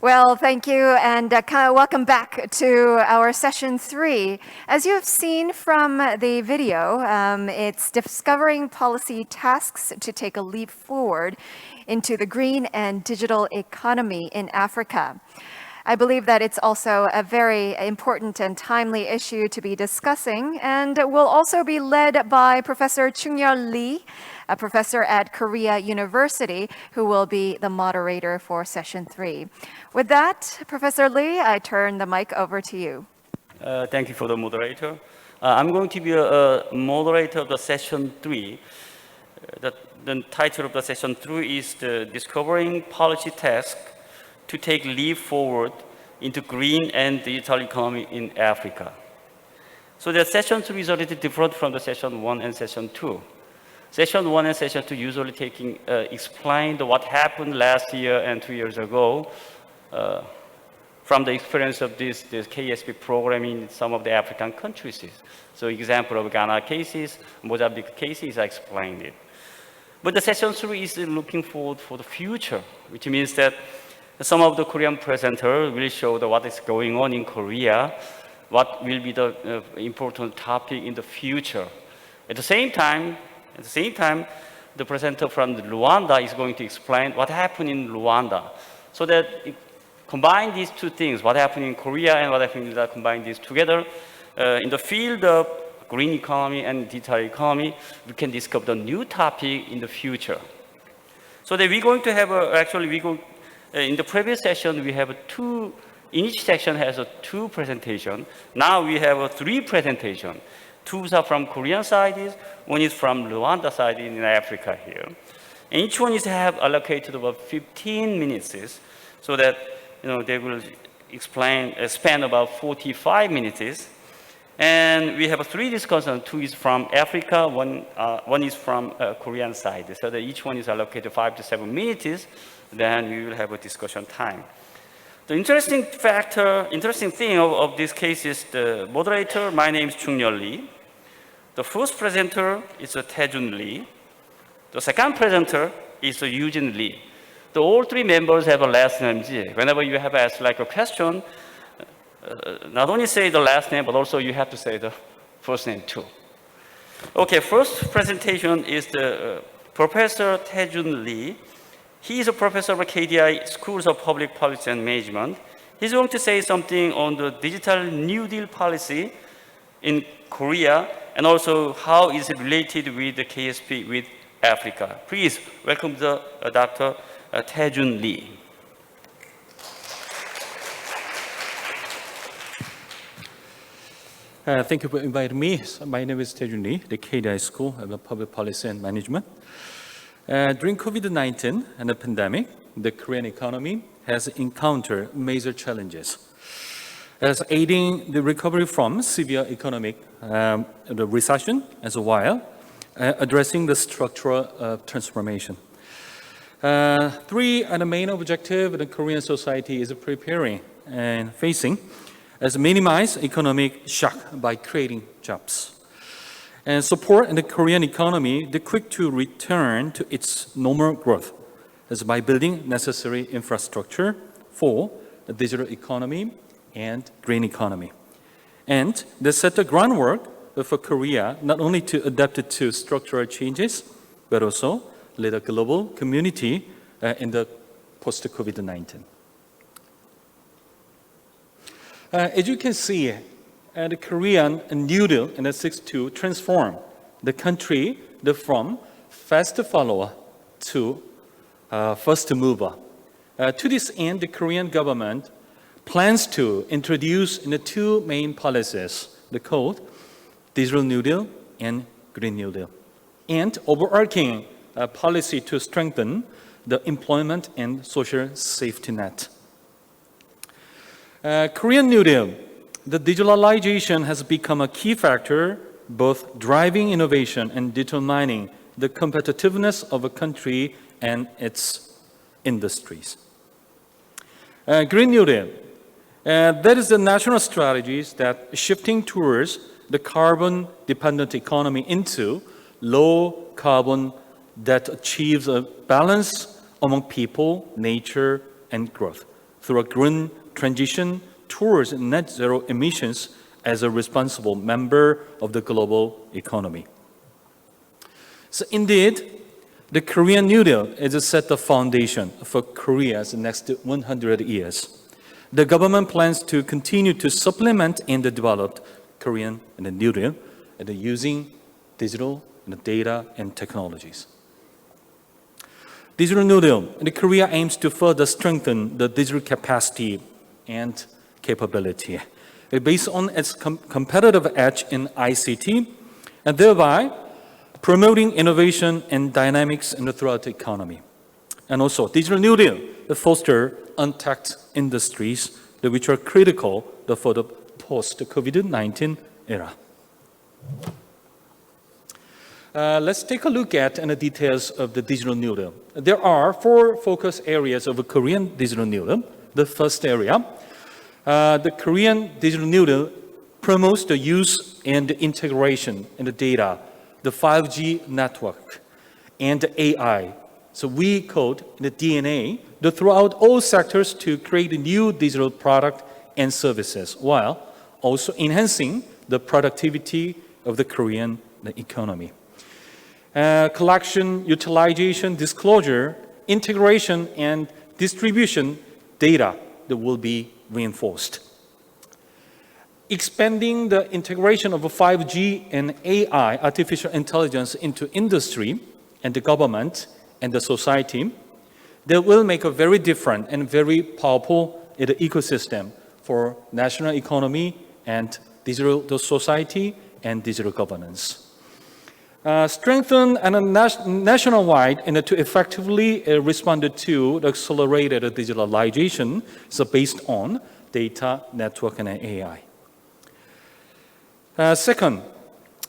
Well, thank you, and welcome back to our session 3. As you have seen from the video, it's discovering policy tasks to take a leap forward into the green and digital economy in Africa. I believe that it's also a very important and timely issue to be discussing, and will also be led by Professor Chung-Yeol Lee, a professor at Korea University, who will be the moderator for session 3. With that, Professor Lee, I turn the mic over to you. Thank you for the moderator. I'm going to be a moderator of the session 3. The title of the session 3 is the Discovering Policy Task to Take Leap Forward into Green and Digital Economy in Africa. So the session 3 is a little different from the session 1 and session 2. Session 1 and session 2 usually explain what happened last year and 2 years ago from the experience of this KSP program in some of the African countries. So example of Ghana cases, Mozambique cases, I explained it. But the session 3 is looking forward for the future, which means that some of the Korean presenters will show what is going on in Korea, what will be the important topic in the future. At the same time, the presenter from Rwanda is going to explain what happened in Rwanda, so that combine these two things, what happened in Korea and what happened in Rwanda, combine these together in the field of green economy and digital economy, we can discover the new topic in the future. So that we're going to have in the previous session we have in each section has two presentations. Now we have 3 presentations. 2 are from Korean side, 1 is from Rwanda side in Africa here. And each one is have allocated about 15 minutes, so that they will spend about 45 minutes. And we have 3 discussions. 2 is from Africa, one is from Korean side. So that each one is allocated 5 to 7 minutes. Then we will have a discussion time. The interesting thing of this case is the moderator. My name is Chung-Yeol Lee. The first presenter is Taejun Lee. The second presenter is Eugene Lee. All 3 members have a last name. Whenever you have asked a question, not only say the last name, but also you have to say the first name too. Okay, first presentation is the Professor Taejun Lee. He is a professor of KDI Schools of Public Policy and Management. He's going to say something on the digital New Deal policy in Korea, and also how is it related with the KSP with Africa. Please welcome Dr. Taejun Lee. Thank you for inviting me. My name is Taejun Lee, the KDI School of Public Policy and Management. During COVID-19 and the pandemic, the Korean economy has encountered major challenges, as aiding the recovery from severe economic the recession, as well addressing the structural transformation. 3 are the main objective the Korean society is preparing and facing, as minimize economic shock by creating jobs, and support the Korean economy the quick to return to its normal growth, as by building necessary infrastructure for the digital economy and green economy. And they set the groundwork for Korea not only to adapt to structural changes, but also lead a global community in the post-COVID-19. As you can see, the Korean New Deal seeks to transform the country from fast follower to first mover. To this end, the Korean government plans to introduce 2 main policies, called Digital New Deal and Green New Deal, and overarching policy to strengthen the employment and social safety net. Korean New Deal, the digitalization has become a key factor, both driving innovation and determining the competitiveness of a country and its industries. Green New Deal, that is the national strategies that shifting towards the carbon-dependent economy into low carbon that achieves a balance among people, nature, and growth through a green transition towards net zero emissions as a responsible member of the global economy. So indeed, the Korean New Deal is set the foundation for Korea's next 100 years. The government plans to continue to supplement and develop Korean and the New Deal and using digital and data and technologies. Digital New Deal, and Korea aims to further strengthen the digital capacity and capability based on its competitive edge in ICT, and thereby promoting innovation and dynamics throughout the economy. And also, Digital New Deal foster untapped industries which are critical for the post-COVID-19 era. Let's take a look at the details of the Digital New Deal. There are 4 focus areas of a Korean Digital New Deal. The first area, the Korean Digital New Deal promotes the use and the integration in the data, the 5G network, and the AI. So we code the DNA throughout all sectors to create a new digital product and services, while also enhancing the productivity of the Korean economy. Collection, utilization, disclosure, integration, and distribution data that will be reinforced. Expanding the integration of 5G and AI, artificial intelligence, into industry and the government and the society, that will make a very different and very powerful ecosystem for national economy and digital society and digital governance. Strengthen and nationwide to effectively respond to the accelerated digitalization based on data, network, and AI. Second,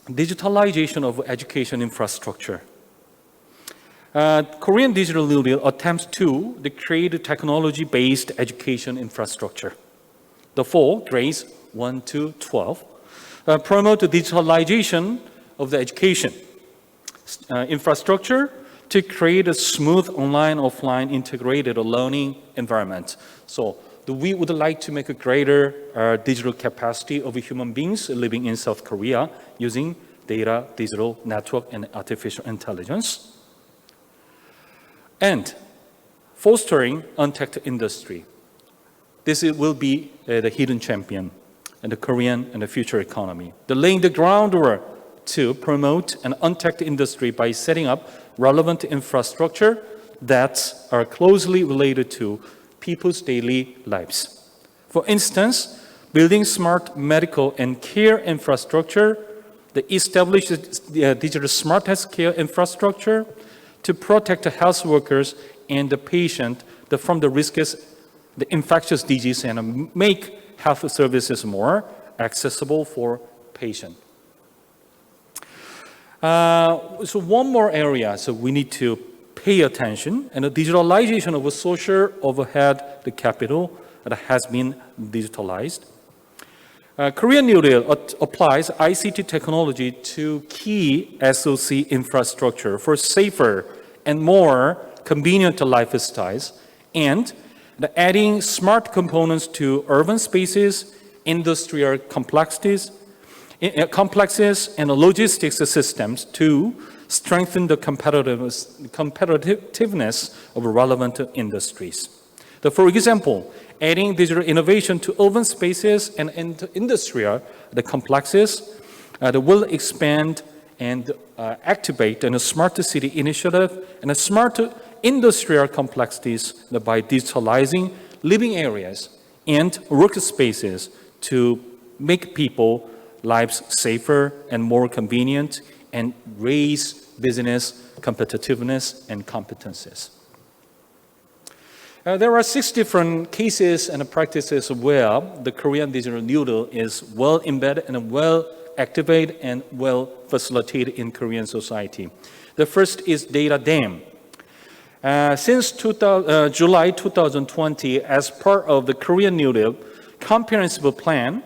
digitalization of education infrastructure. Korean Digital New Deal attempts to create a technology-based education infrastructure. The 4 grades 1 to 12 promote the digitalization of the education infrastructure to create a smooth online-offline integrated learning environment. So we would like to make a greater digital capacity of human beings living in South Korea using data, digital network, and artificial intelligence. And fostering untapped industry. This will be the hidden champion in the Korean and the future economy. Laying the groundwork to promote an untapped industry by setting up relevant infrastructure that are closely related to people's daily lives. For instance, building smart medical and care infrastructure, the established digital smart healthcare infrastructure to protect the health workers and the patient from the risks, the infectious disease, and make health services more accessible for patients. So one more area, so we need to pay attention, and the digitalization of a social overhead, the capital that has been digitalized. Korean New Deal applies ICT technology to key SOC infrastructure for safer and more convenient lifestyles, and adding smart components to urban spaces, industrial complexes, and logistics systems to strengthen the competitiveness of relevant industries. For example, adding digital innovation to urban spaces and industrial complexes that will expand and activate a smart city initiative and a smart industrial complexities by digitalizing living areas and workspaces to make people lives safer and more convenient and raise business competitiveness and competencies. There are 6 different cases and practices where the Korean Digital New Deal is well embedded and well activated and well facilitated in Korean society. The first is data dam. Since July 2020, as part of the Korean New Deal comprehensive plan,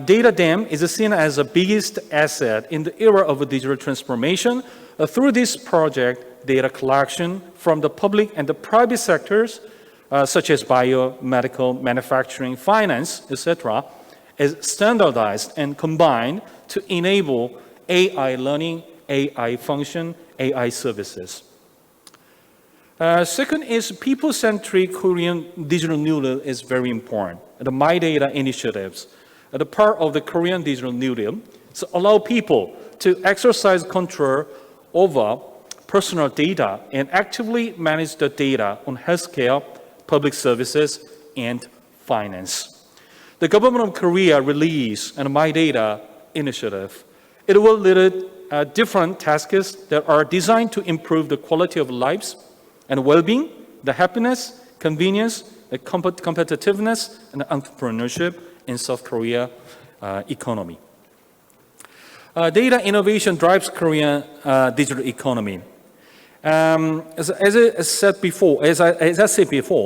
data dam is seen as the biggest asset in the era of digital transformation. Through this project, data collection from the public and the private sectors such as biomedical, manufacturing, finance, etc., is standardized and combined to enable AI learning, AI function, AI services. Second is people-centric Korean digital New Deal is very important. The My Data initiatives, the part of the Korean digital New Deal, to allow people to exercise control over personal data and actively manage the data on healthcare, public services, and finance. The government of Korea released a My Data initiative. It will lead different tasks that are designed to improve the quality of lives and well-being, the happiness, convenience, the competitiveness, and entrepreneurship in South Korea economy. Data innovation drives Korean digital economy. As I said before,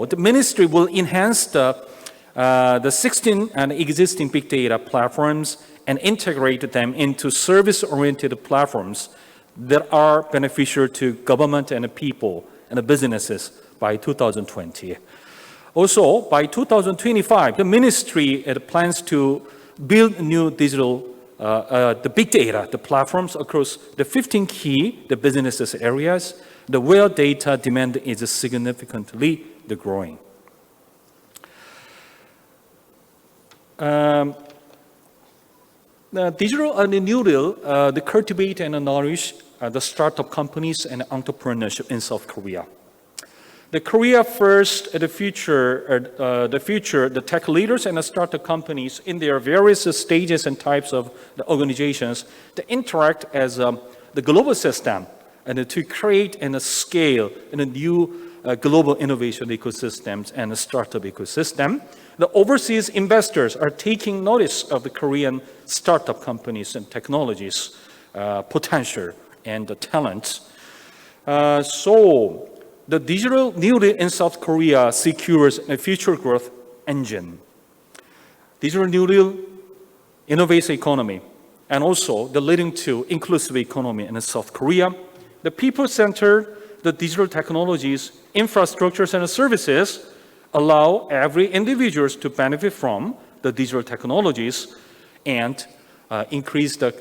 the ministry will enhance the 16 existing big data platforms and integrate them into service-oriented platforms that are beneficial to government and people and the businesses by 2020. Also, by 2025, the ministry plans to build new digital, the big data, the platforms across the 15 key businesses areas, where data demand is significantly growing. The digital and the New Deal, they cultivate and nourish the startup companies and entrepreneurship in South Korea. The Korea First, the future, the tech leaders and the startup companies in their various stages and types of the organizations, they interact as the global system and to create and scale in a new global innovation ecosystems and a startup ecosystem. The overseas investors are taking notice of the Korean startup companies and technologies, potential and the talent. So the digital New Deal in South Korea secures a future growth engine. Digital New Deal innovates the economy and also the leading to inclusive economy in South Korea. The people-centered, the digital technologies, infrastructures and services allow every individual to benefit from the digital technologies and increase the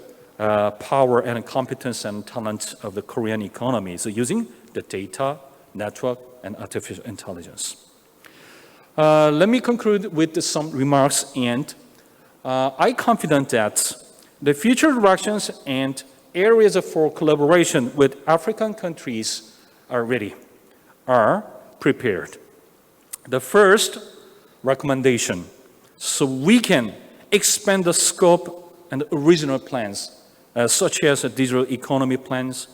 power and competence and talent of the Korean economy. So using the data, network, and artificial intelligence. Let me conclude with some remarks, and I'm confident that the future directions and areas for collaboration with African countries are ready, are prepared. The first recommendation, so we can expand the scope and original plans, such as digital economy plans,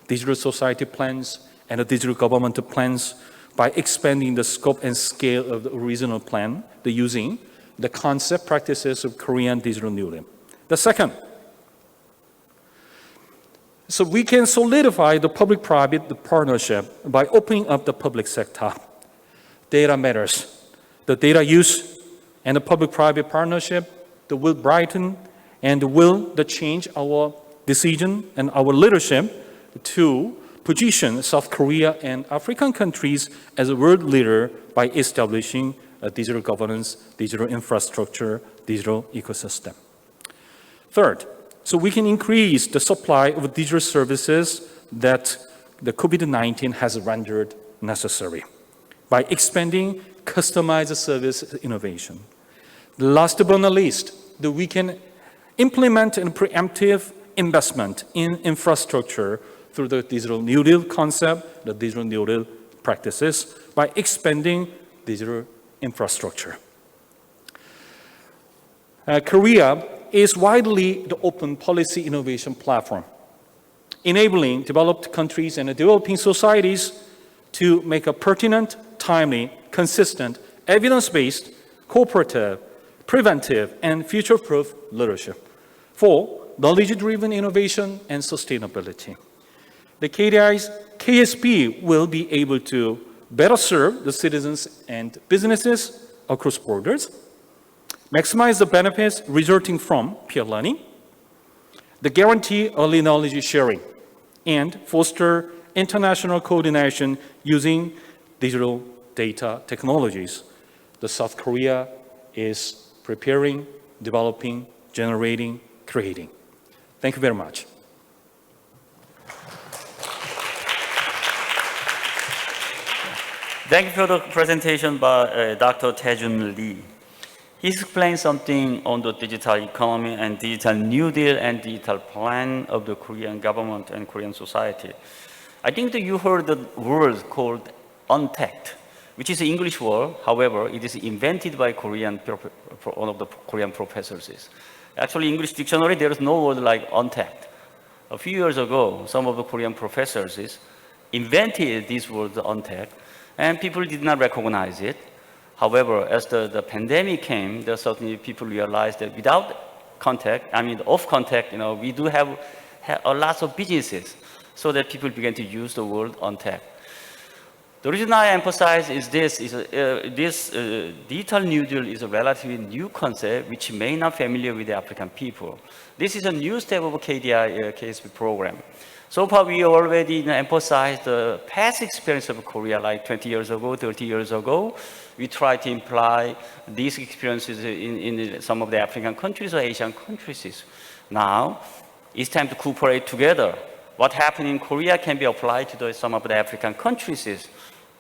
digital society plans, and the digital government plans by expanding the scope and scale of the original plan, using the concept practices of Korean digital New Deal. The second, so we can solidify the public-private partnership by opening up the public sector. Data matters. The data use and the public-private partnership that will brighten and will change our decision and our leadership to position South Korea and African countries as a world leader by establishing a digital governance, digital infrastructure, digital ecosystem. Third, so we can increase the supply of digital services that the COVID-19 has rendered necessary by expanding customized service innovation. Last but not least, that we can implement a preemptive investment in infrastructure through the digital New Deal concept, the digital New Deal practices, by expanding digital infrastructure. Korea is widely the open policy innovation platform, enabling developed countries and developing societies to make a pertinent, timely, consistent, evidence-based, cooperative, preventive, and future-proof leadership for knowledge-driven innovation and sustainability. The KSP will be able to better serve the citizens and businesses across borders, maximize the benefits resulting from peer learning, the guarantee early knowledge sharing, and foster international coordination using digital data technologies. The South Korea is preparing, developing, generating, creating. Thank you very much. Thank you for the presentation by Dr. Taejun Lee. He explained something on the digital economy and digital New Deal and digital plan of the Korean government and Korean society. I think that you heard the word called untact, which is an English word. However, it is invented by one of the Korean professors. Actually, English dictionary, there is no word like untact. A few years ago, some of the Korean professors invented this word untact, and people did not recognize it. However, as the pandemic came, there certainly people realized that without contact, off contact, we do have a lot of businesses, so that people began to use the word untact. The reason I emphasize is this digital New Deal is a relatively new concept which may not familiar with the African people. This is a new step of a KDI KSP program. So far, we already emphasized the past experience of Korea, like 20 years ago, 30 years ago. We tried to imply these experiences in some of the African countries or Asian countries. Now, it's time to cooperate together. What happened in Korea can be applied to some of the African countries.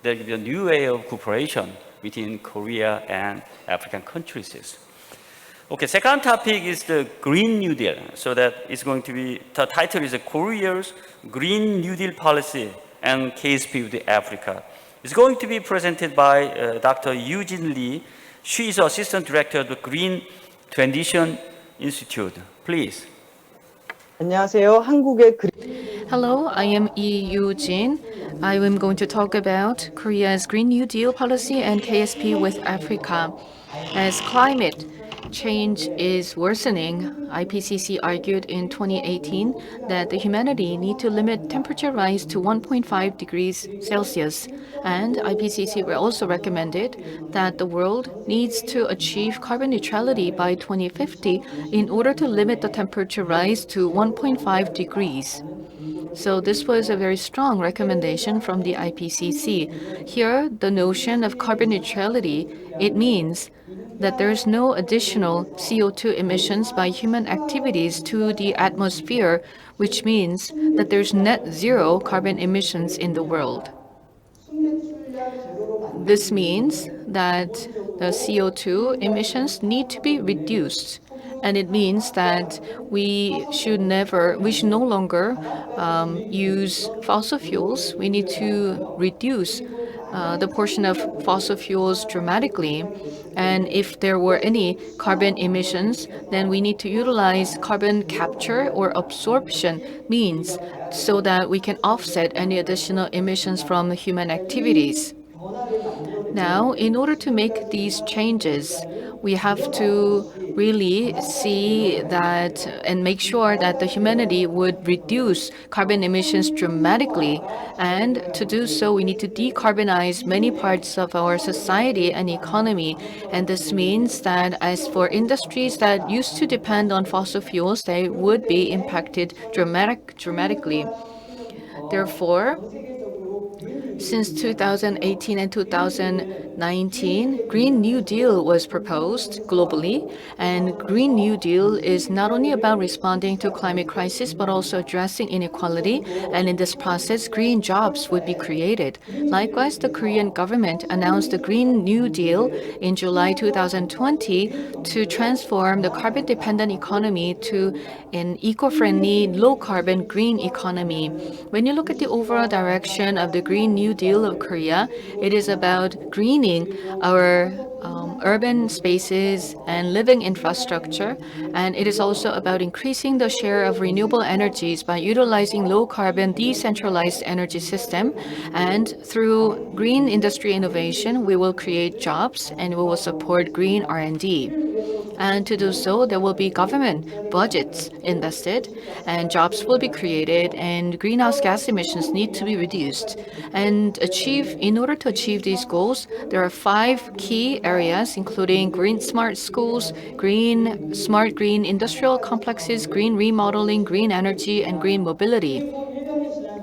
There will be a new way of cooperation between Korea and African countries. Okay, second topic is the Green New Deal. So that is going to be, the title is Korea's Green New Deal Policy and KSP with Africa. It's going to be presented by Dr. Eugene Lee. She is Assistant Director of the Green Transition Institute. Please. 안녕하세요. 한국의 Hello, I am Lee Yoo-jin. I am going to talk about Korea's Green New Deal policy and KSP with Africa. As climate change is worsening, IPCC argued in 2018 that the humanity need to limit temperature rise to 1.5 degrees Celsius. And IPCC also recommended that the world needs to achieve carbon neutrality by 2050 in order to limit the temperature rise to 1.5 degrees. So this was a very strong recommendation from the IPCC. Here, the notion of carbon neutrality, it means that there is no additional CO2 emissions by human activities to the atmosphere, which means that there's net zero carbon emissions in the world. This means that the CO2 emissions need to be reduced. And it means that we should no longer use fossil fuels. We need to reduce the portion of fossil fuels dramatically. And if there were any carbon emissions, then we need to utilize carbon capture or absorption means so that we can offset any additional emissions from human activities. Now, in order to make these changes, we have to really see that and make sure that the humanity would reduce carbon emissions dramatically. And to do so, we need to decarbonize many parts of our society and economy. And this means that as for industries that used to depend on fossil fuels, they would be impacted dramatically. Therefore, since 2018 and 2019, Green New Deal was proposed globally, and Green New Deal is not only about responding to climate crisis, but also addressing inequality, and in this process, green jobs would be created. Likewise, the Korean government announced the Green New Deal in July 2020 to transform the carbon-dependent economy to an eco-friendly, low-carbon green economy. When you look at the overall direction of the Green New Deal of Korea, it is about greening our urban spaces and living infrastructure, and it is also about increasing the share of renewable energies by utilizing low-carbon decentralized energy system. And through green industry innovation, we will create jobs and we will support green R&D. And to do so, there will be government budgets invested, and jobs will be created, and greenhouse gas emissions need to be reduced. And in order to achieve these goals, there are 5 key areas, including green smart schools, smart green industrial complexes, green remodeling, green energy, and green mobility.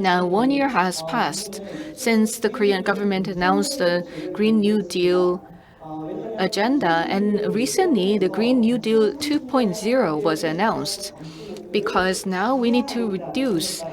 Now, 1 year has passed since the Korean government announced the Green New Deal agenda, and recently the Green New Deal 2.0 was announced, because now we need to reduce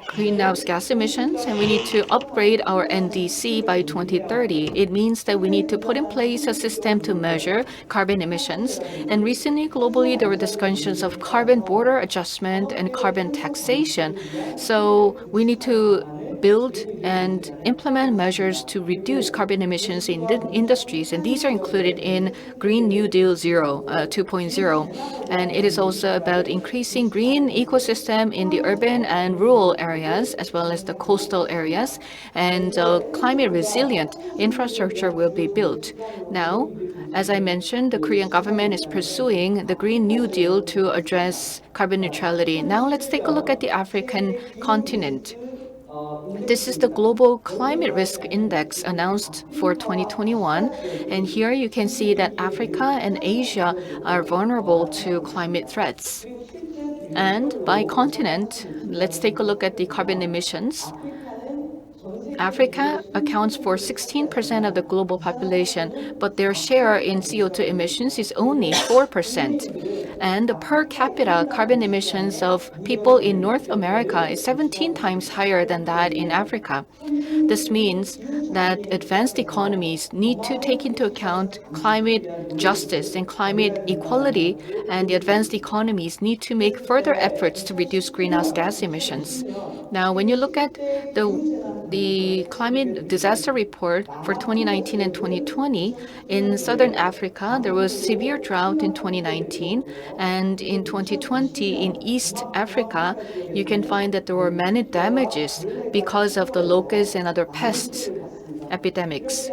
greenhouse gas emissions, and we need to upgrade our NDC by 2030. It means that we need to put in place a system to measure carbon emissions. And recently, globally, there were discussions of carbon border adjustment and carbon taxation. So we need to build and implement measures to reduce carbon emissions in the industries, and these are included in Green New Deal 2.0. And it is also about increasing green ecosystem in the urban and rural areas, as well as the coastal areas, and climate resilient infrastructure will be built. Now, as I mentioned, the Korean government is pursuing the Green New Deal to address carbon neutrality. Now let's take a look at the African continent. This is the Global Climate Risk Index announced for 2021. And here you can see that Africa and Asia are vulnerable to climate threats. And by continent, let's take a look at the carbon emissions. Africa accounts for 16% of the global population, but their share in CO2 emissions is only 4%. And the per capita carbon emissions of people in North America is 17 times higher than that in Africa. This means that advanced economies need to take into account climate justice and climate equality, and the advanced economies need to make further efforts to reduce greenhouse gas emissions. Now, when you look at the climate disaster report for 2019 and 2020, in southern Africa, there was severe drought in 2019, and in 2020 in East Africa, you can find that there were many damages because of the locusts and other pests epidemics.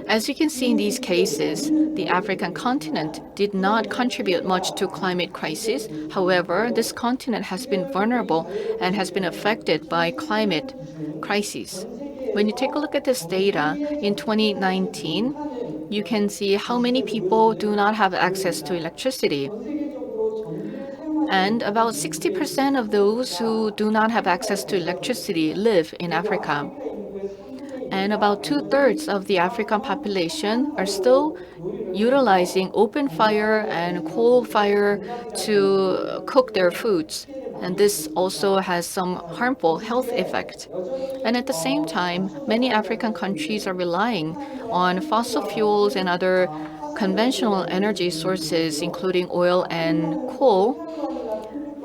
As you can see in these cases, the African continent did not contribute much to climate crisis. However, this continent has been vulnerable and has been affected by climate crises. When you take a look at this data in 2019, you can see how many people do not have access to electricity. And about 60% of those who do not have access to electricity live in Africa. And about 2/3 of the African population are still utilizing open fire and coal fire to cook their foods. And this also has some harmful health effect. And at the same time, many African countries are relying on fossil fuels and other conventional energy sources, including oil and coal.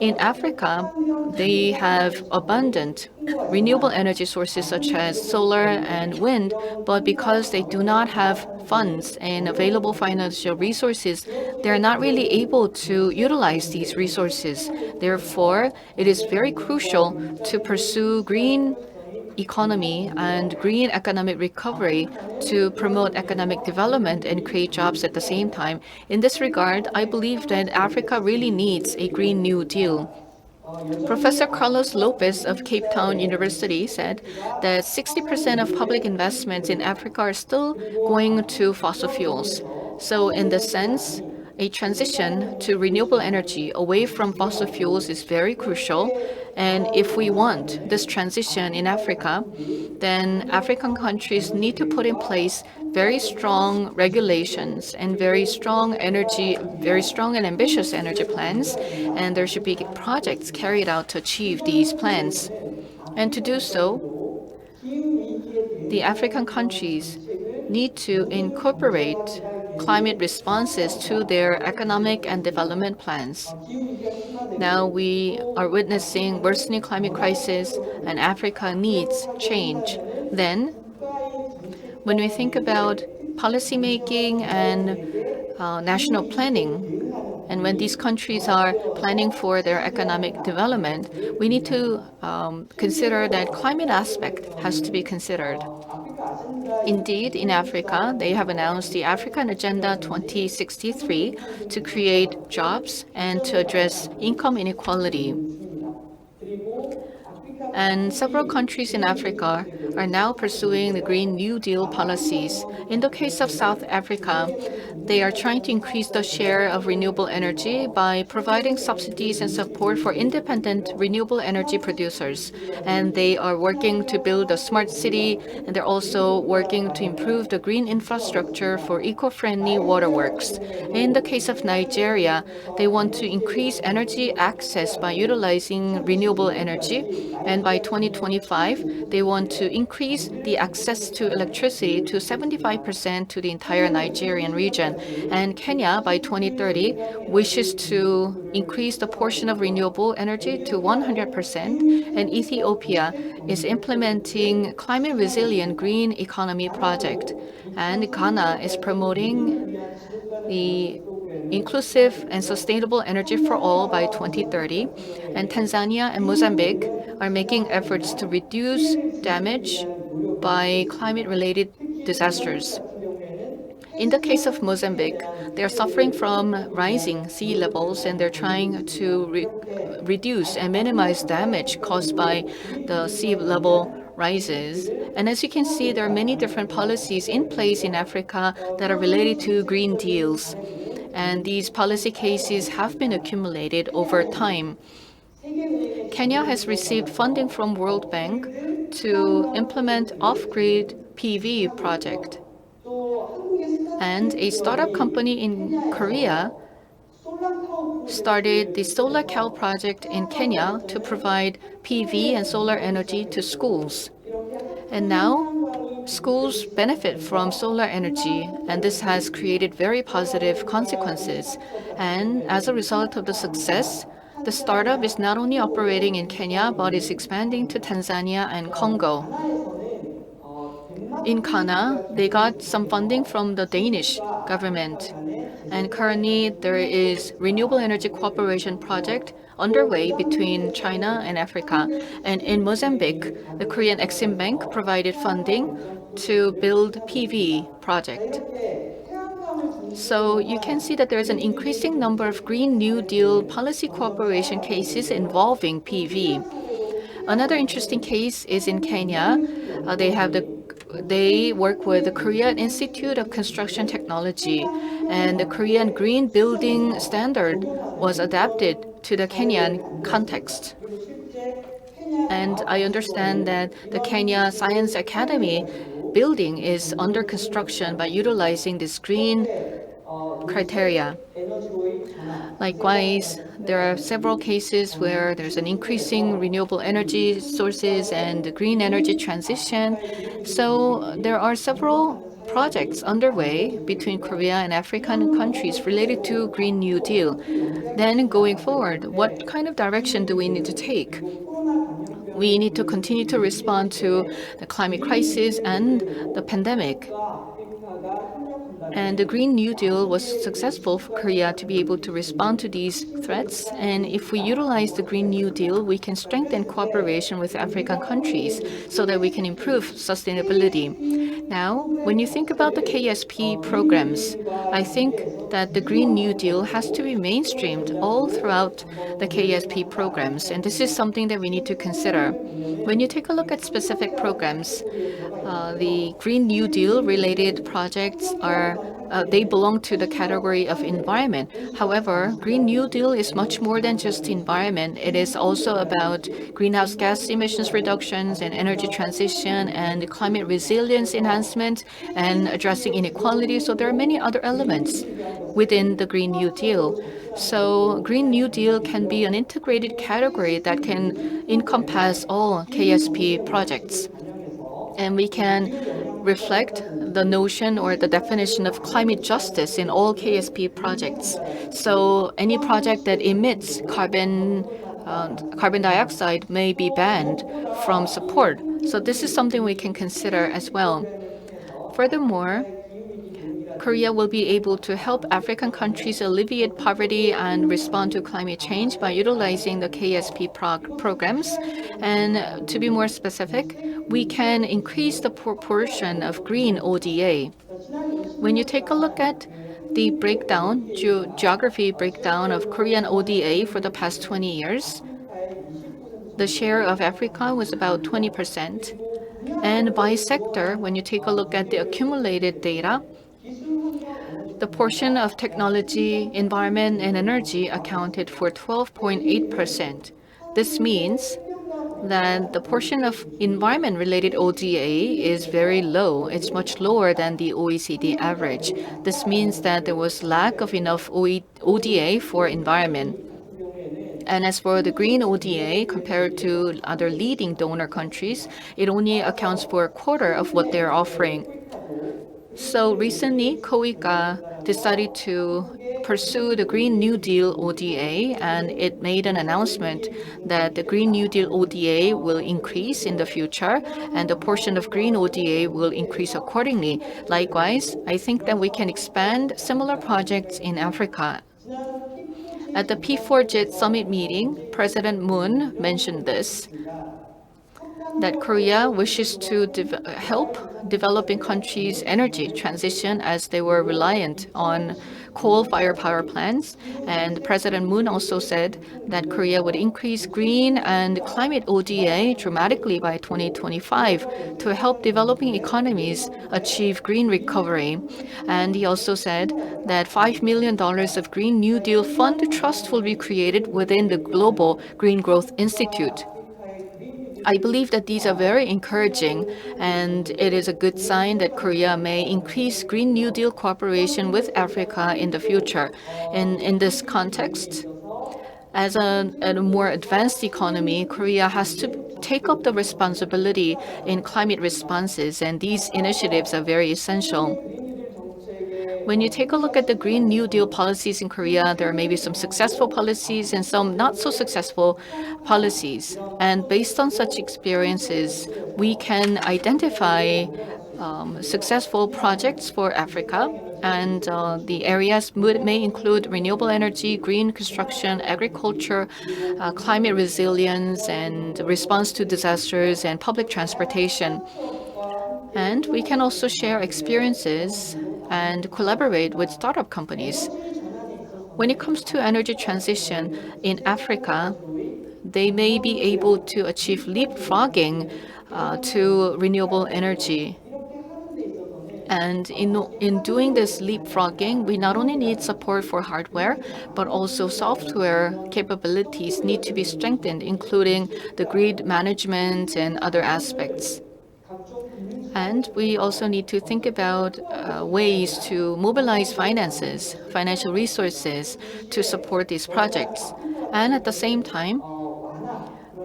In Africa, they have abundant renewable energy sources such as solar and wind, but because they do not have funds and available financial resources, they're not really able to utilize these resources. Therefore, it is very crucial to pursue green economy and green economic recovery to promote economic development and create jobs at the same time. In this regard, I believe that Africa really needs a Green New Deal. Professor Carlos Lopez of Cape Town University said that 60% of public investments in Africa are still going to fossil fuels. So in this sense, a transition to renewable energy away from fossil fuels is very crucial. And if we want this transition in Africa, then African countries need to put in place very strong regulations and very strong and ambitious energy plans. And there should be projects carried out to achieve these plans. And to do so, the African countries need to incorporate climate responses to their economic and development plans. Now we are witnessing worsening climate crisis, and Africa needs change. Then, when we think about policymaking and national planning, and when these countries are planning for their economic development, we need to consider that climate aspect has to be considered. Indeed, in Africa, they have announced the African Agenda 2063 to create jobs and to address income inequality. And several countries in Africa are now pursuing the Green New Deal policies. In the case of South Africa, they are trying to increase the share of renewable energy by providing subsidies and support for independent renewable energy producers. And they are working to build a smart city, and they're also working to improve the green infrastructure for eco-friendly waterworks. In the case of Nigeria, they want to increase energy access by utilizing renewable energy, and by 2025, they want to increase the access to electricity to 75% to the entire Nigerian region. And Kenya, by 2030, wishes to increase the portion of renewable energy to 100%. And Ethiopia is implementing climate resilient green economy project. And Ghana is promoting the inclusive and sustainable energy for all by 2030. And Tanzania and Mozambique are making efforts to reduce damage by climate-related disasters. In the case of Mozambique, they are suffering from rising sea levels, and they're trying to reduce and minimize damage caused by the sea level rises. And as you can see, there are many different policies in place in Africa that are related to green deals. And these policy cases have been accumulated over time. Kenya has received funding from World Bank to implement off-grid PV project. And a startup company in Korea started the Solar Cow project in Kenya to provide PV and solar energy to schools. And now schools benefit from solar energy, and this has created very positive consequences. And as a result of the success, the startup is not only operating in Kenya, but is expanding to Tanzania and Congo. In Ghana, they got some funding from the Danish government. And currently, there is renewable energy cooperation project underway between China and Africa. And in Mozambique, the Korean Exim Bank provided funding to build PV project. So you can see that there is an increasing number of Green New Deal policy cooperation cases involving PV. Another interesting case is in Kenya. They work with the Korean Institute of Construction Technology, and the Korean Green Building Standard was adapted to the Kenyan context. And I understand that the Kenya Science Academy building is under construction by utilizing this green criteria. Likewise, there are several cases where there's an increasing renewable energy sources and green energy transition. So there are several projects underway between Korea and African countries related to Green New Deal. Then going forward, what kind of direction do we need to take? We need to continue to respond to the climate crisis and the pandemic. And the Green New Deal was successful for Korea to be able to respond to these threats. And if we utilize the Green New Deal, we can strengthen cooperation with African countries so that we can improve sustainability. Now, when you think about the KSP programs, I think that the Green New Deal has to be mainstreamed all throughout the KSP programs. And this is something that we need to consider. When you take a look at specific programs, the Green New Deal related projects they belong to the category of environment. However, Green New Deal is much more than just environment. It is also about greenhouse gas emissions reductions and energy transition and climate resilience enhancement and addressing inequality. So there are many other elements within the Green New Deal. So Green New Deal can be an integrated category that can encompass all KSP projects. And we can reflect the notion or the definition of climate justice in all KSP projects. So any project that emits carbon dioxide may be banned from support. So this is something we can consider as well. Furthermore, Korea will be able to help African countries alleviate poverty and respond to climate change by utilizing the KSP programs. And to be more specific, we can increase the proportion of green ODA. When you take a look at the breakdown, geography breakdown of Korean ODA for the past 20 years, the share of Africa was about 20%. And by sector, when you take a look at the accumulated data, the portion of technology, environment, and energy accounted for 12.8%. This means that the portion of environment-related ODA is very low. It's much lower than the OECD average. This means that there was lack of enough ODA for environment. And as for the green ODA, compared to other leading donor countries, it only accounts for a quarter of what they're offering. So recently, COICA decided to pursue the Green New Deal ODA, and it made an announcement that the Green New Deal ODA will increase in the future, and the portion of green ODA will increase accordingly. Likewise, I think that we can expand similar projects in Africa. At the P4JET summit meeting, President Moon mentioned this, that Korea wishes to help developing countries' energy transition as they were reliant on coal-fired power plants. And President Moon also said that Korea would increase green and climate ODA dramatically by 2025 to help developing economies achieve green recovery. And he also said that $5 million of Green New Deal Fund Trust will be created within the Global Green Growth Institute. I believe that these are very encouraging, and it is a good sign that Korea may increase Green New Deal cooperation with Africa in the future. In this context, as a more advanced economy, Korea has to take up the responsibility in climate responses, and these initiatives are very essential. When you take a look at the Green New Deal policies in Korea, there may be some successful policies and some not so successful policies. And based on such experiences, we can identify successful projects for Africa. And the areas may include renewable energy, green construction, agriculture, climate resilience, and response to disasters, and public transportation. And we can also share experiences and collaborate with startup companies. When it comes to energy transition in Africa, they may be able to achieve leapfrogging to renewable energy. And in doing this leapfrogging, we not only need support for hardware, but also software capabilities need to be strengthened, including the grid management and other aspects. And we also need to think about ways to mobilize finances, financial resources to support these projects. And at the same time,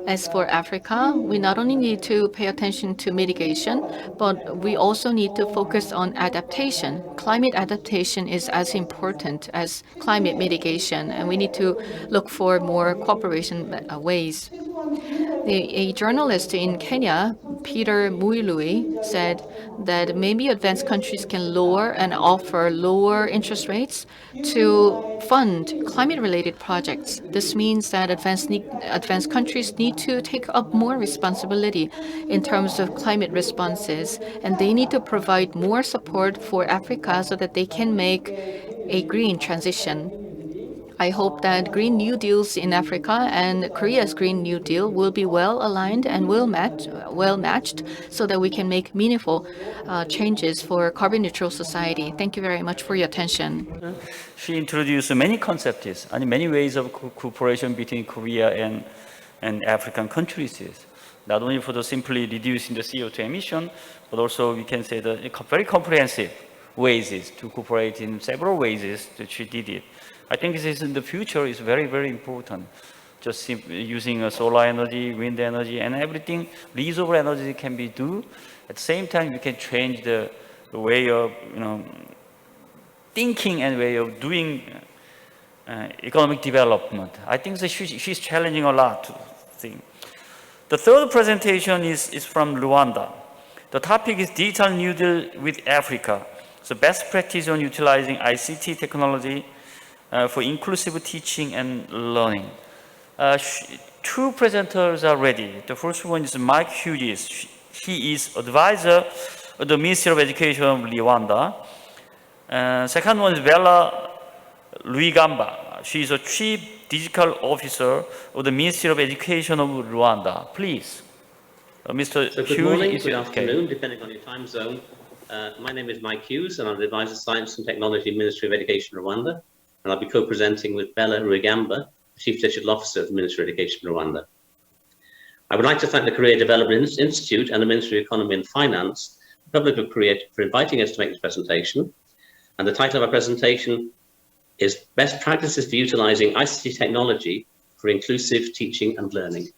as for Africa, we not only need to pay attention to mitigation, but we also need to focus on adaptation. Climate adaptation is as important as climate mitigation, and we need to look for more cooperation ways. A journalist in Kenya, Peter Muilui, said that maybe advanced countries can lower and offer lower interest rates to fund climate-related projects. This means that advanced countries need to take up more responsibility in terms of climate responses, and they need to provide more support for Africa so that they can make a green transition. I hope that Green New Deals in Africa and Korea's Green New Deal will be well aligned and well matched so that we can make meaningful changes for a carbon neutral society. Thank you very much for your attention. She introduced many concepts and many ways of cooperation between Korea and African countries. Not only for the simply reducing the CO2 emission, but also we can say the very comprehensive ways to cooperate in several ways that she did it. I think this is in the future is very, very important. Just using solar energy, wind energy, and everything, renewable energy can be do. At the same time, we can change the way of thinking and way of doing economic development. I think that she's challenging a lot to think. The third presentation is from Rwanda. The topic is Digital New Deal with Africa. So best practice on utilizing ICT technology for inclusive teaching and learning. Two presenters are ready. The first one is Mike Hughes. He is advisor of the Ministry of Education of Rwanda. Second one is Bella Luigamba. She is a Chief Digital Officer of the Ministry of Education of Rwanda. Please. Mr. So good Hughes morning, is good okay. afternoon, depending on your time zone. My name is Mike Hughes, and I'm the Advisor Science and Technology Ministry of Education, Rwanda, and I'll be co-presenting with Bella Rwigamba, Chief Digital Officer of the Ministry of Education, Rwanda. I would like to thank the Career Development Institute and the Ministry of Economy and Finance, the Republic of Korea, for inviting us to make this presentation. And the title of our presentation is Best Practices for Utilizing ICT Technology for Inclusive Teaching and Learning.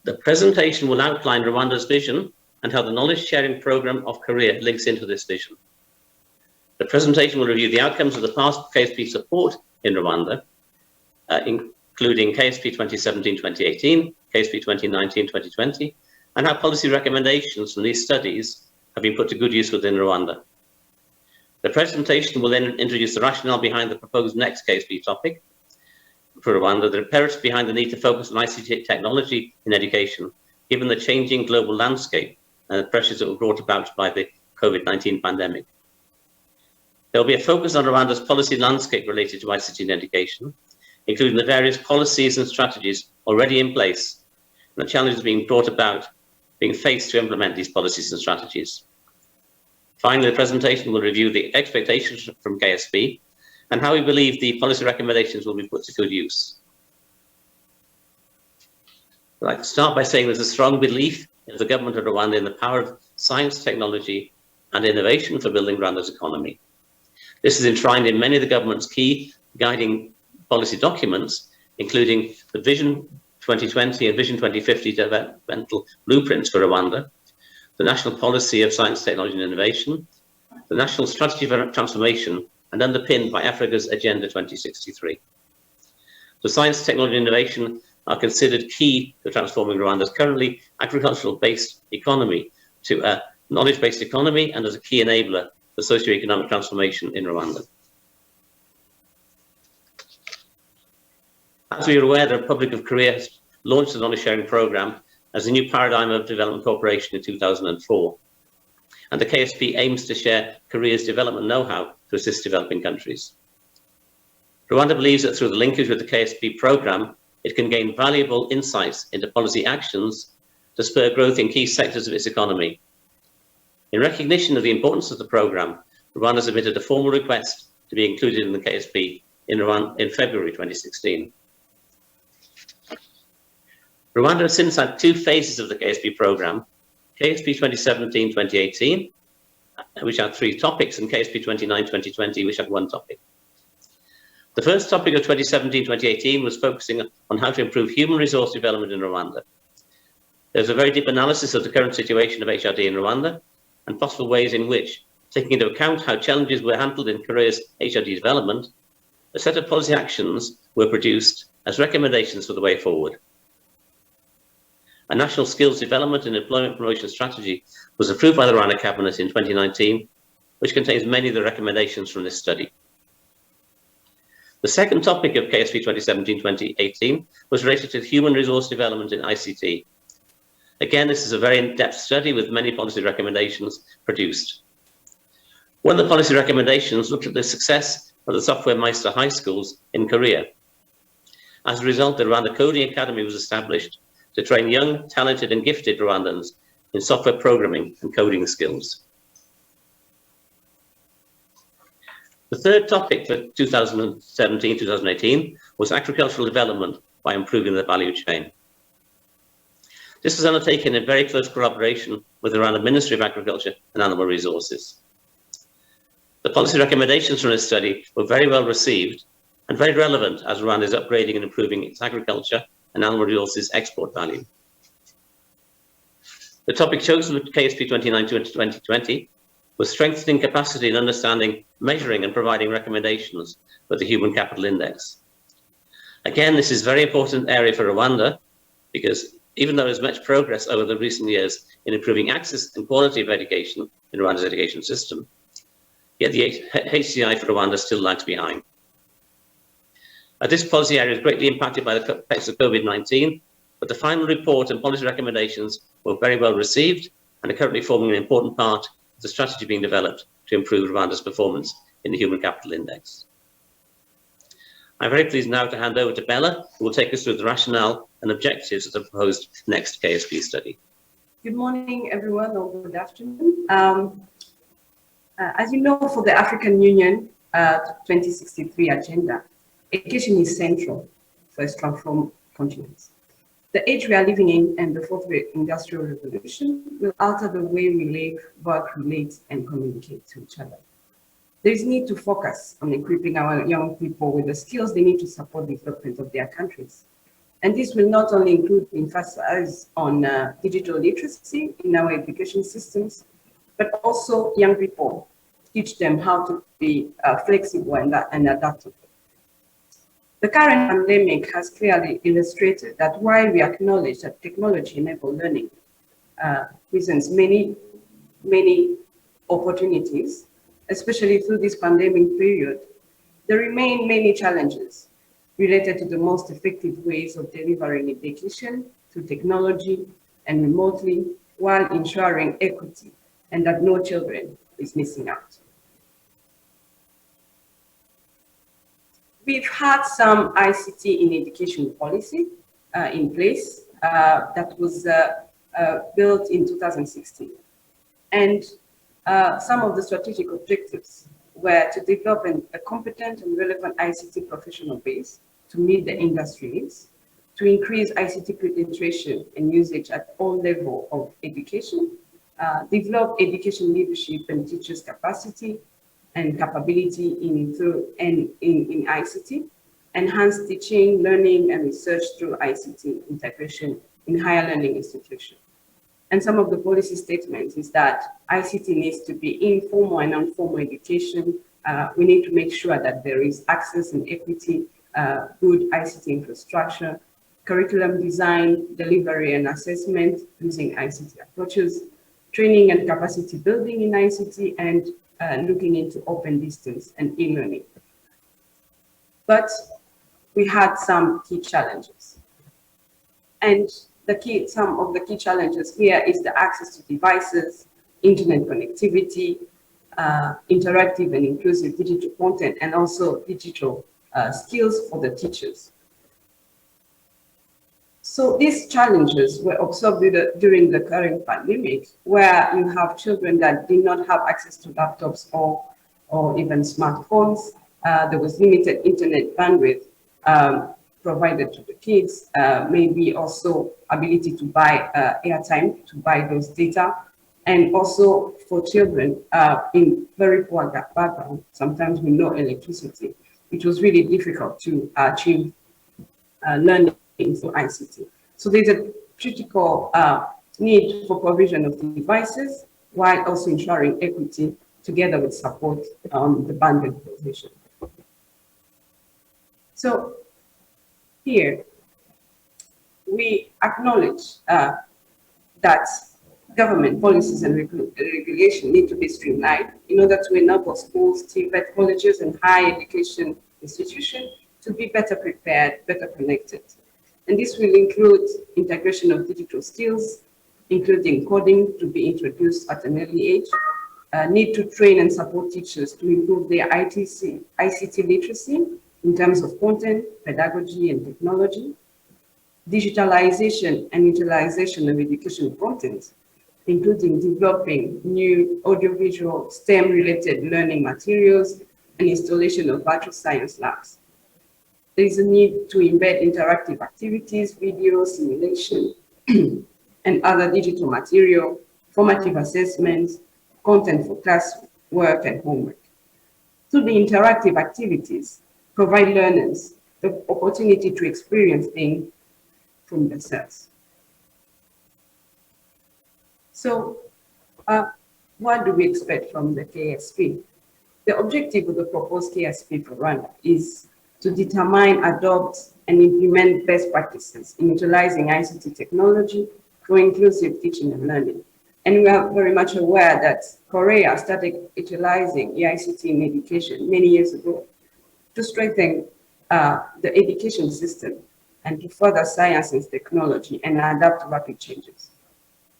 The presentation will outline Rwanda's vision and how the knowledge sharing program of Korea links into this vision. The presentation will review the outcomes of the past KSP support in Rwanda, including KSP 2017-2018, KSP 2019-2020, and how policy recommendations from these studies have been put to good use within Rwanda. The presentation will then introduce the rationale behind the proposed next KSP topic for Rwanda, the imperatives behind the need to focus on ICT technology in education, given the changing global landscape and the pressures that were brought about by the COVID-19 pandemic. There will be a focus on Rwanda's policy landscape related to ICT in education, including the various policies and strategies already in place, and the challenges being faced to implement these policies and strategies. Finally, the presentation will review the expectations from KSP and how we believe the policy recommendations will be put to good use. I'd like to start by saying there's a strong belief in the government of Rwanda in the power of science, technology, and innovation for building Rwanda's economy. This is enshrined in many of the government's key guiding policy documents, including the Vision 2020 and Vision 2050 developmental blueprints for Rwanda, the National Policy of Science, Technology, and Innovation, the National Strategy for Transformation, and underpinned by Africa's Agenda 2063. So science, technology, and innovation are considered key to transforming Rwanda's currently agricultural-based economy to a knowledge-based economy and as a key enabler for socio-economic transformation in Rwanda. As we are aware, the Republic of Korea has launched the knowledge sharing program as a new paradigm of development cooperation in 2004. And the KSP aims to share Korea's development know-how to assist developing countries. Rwanda believes that through the linkage with the KSP program, it can gain valuable insights into policy actions to spur growth in key sectors of its economy. In recognition of the importance of the program, Rwanda submitted a formal request to be included in the KSP in February 2016. Rwanda has since had two phases of the KSP program, KSP 2017-2018, which had 3 topics, and KSP 29-2020, which had 1 topic. The first topic of 2017-2018 was focusing on how to improve human resource development in Rwanda. There's a very deep analysis of the current situation of HRD in Rwanda and possible ways in which, taking into account how challenges were handled in Korea's HRD development, a set of policy actions were produced as recommendations for the way forward. A national skills development and employment promotion strategy was approved by the Rwanda Cabinet in 2019, which contains many of the recommendations from this study. The second topic of KSP 2017-2018 was related to human resource development in ICT. Again, this is a very in-depth study with many policy recommendations produced. One of the policy recommendations looked at the success of the Software Meister high schools in Korea. As a result, the Rwanda Coding Academy was established to train young, talented, and gifted Rwandans in software programming and coding skills. The third topic for 2017-2018 was agricultural development by improving the value chain. This was undertaken in very close collaboration with the Rwanda Ministry of Agriculture and Animal Resources. The policy recommendations from this study were very well received and very relevant as Rwanda is upgrading and improving its agriculture and animal resources export value. The topic chosen for KSP 2019-2020 was strengthening capacity and understanding, measuring and providing recommendations for the Human Capital Index. Again, this is a very important area for Rwanda because even though there's much progress over the recent years in improving access and quality of education in Rwanda's education system, yet the HCI for Rwanda still lags behind. This policy area is greatly impacted by the effects of COVID-19, but the final report and policy recommendations were very well received and are currently forming an important part of the strategy being developed to improve Rwanda's performance in the Human Capital Index. I'm very pleased now to hand over to Bella, who will take us through the rationale and objectives of the proposed next KSP study. Good morning, everyone, or good afternoon. As you know, for the African Union 2063 agenda, education is central for a transformed continent. The age we are living in and the fourth industrial revolution will alter the way we live, work, relate, and communicate to each other. There is need to focus on equipping our young people with the skills they need to support the development of their countries. And this will not only include emphasis on digital literacy in our education systems, but also young people, teach them how to be flexible and adaptable. The current pandemic has clearly illustrated that while we acknowledge that technology-enabled learning presents many opportunities, especially through this pandemic period, there remain many challenges related to the most effective ways of delivering education through technology and remotely, while ensuring equity and that no children is missing out. We've had some ICT in education policy in place that was built in 2016. And some of the strategic objectives were to develop a competent and relevant ICT professional base to meet the industry needs, to increase ICT penetration and usage at all levels of education, develop education leadership and teachers' capacity and capability in ICT, enhance teaching, learning, and research through ICT integration in higher learning institutions. And some of the policy statements is that ICT needs to be informal and non-formal education. We need to make sure that there is access and equity, good ICT infrastructure, curriculum design, delivery and assessment using ICT approaches, training and capacity building in ICT, and looking into open distance and e-learning. But we had some key challenges. And some of the key challenges here is the access to devices, internet connectivity, interactive and inclusive digital content, and also digital skills for the teachers. So these challenges were observed during the current pandemic, where you have children that did not have access to laptops or even smartphones. There was limited internet bandwidth provided to the kids, maybe also ability to buy airtime, to buy those data. And also for children in very poor background, sometimes with no electricity, it was really difficult to achieve learning through ICT. So there's a critical need for provision of the devices while also ensuring equity together with support on the bandwidth provision. So here, we acknowledge that government policies and regulation need to be streamlined in order to enable schools, TVET colleges, and higher education institutions to be better prepared, better connected. And this will include integration of digital skills, including coding to be introduced at an early age, need to train and support teachers to improve their ICT literacy in terms of content, pedagogy, and technology, digitalization and utilization of educational content, including developing new audiovisual STEM-related learning materials and installation of virtual science labs. There is a need to embed interactive activities, video, simulation, and other digital material, formative assessments, content for classwork and homework. Through the interactive activities, provide learners the opportunity to experience things from themselves. So what do we expect from the KSP? The objective of the proposed KSP for Rwanda is to determine, adopt, and implement best practices in utilizing ICT technology for inclusive teaching and learning. And we are very much aware that Korea started utilizing ICT in education many years ago to strengthen the education system and to further science and technology and adapt to rapid changes.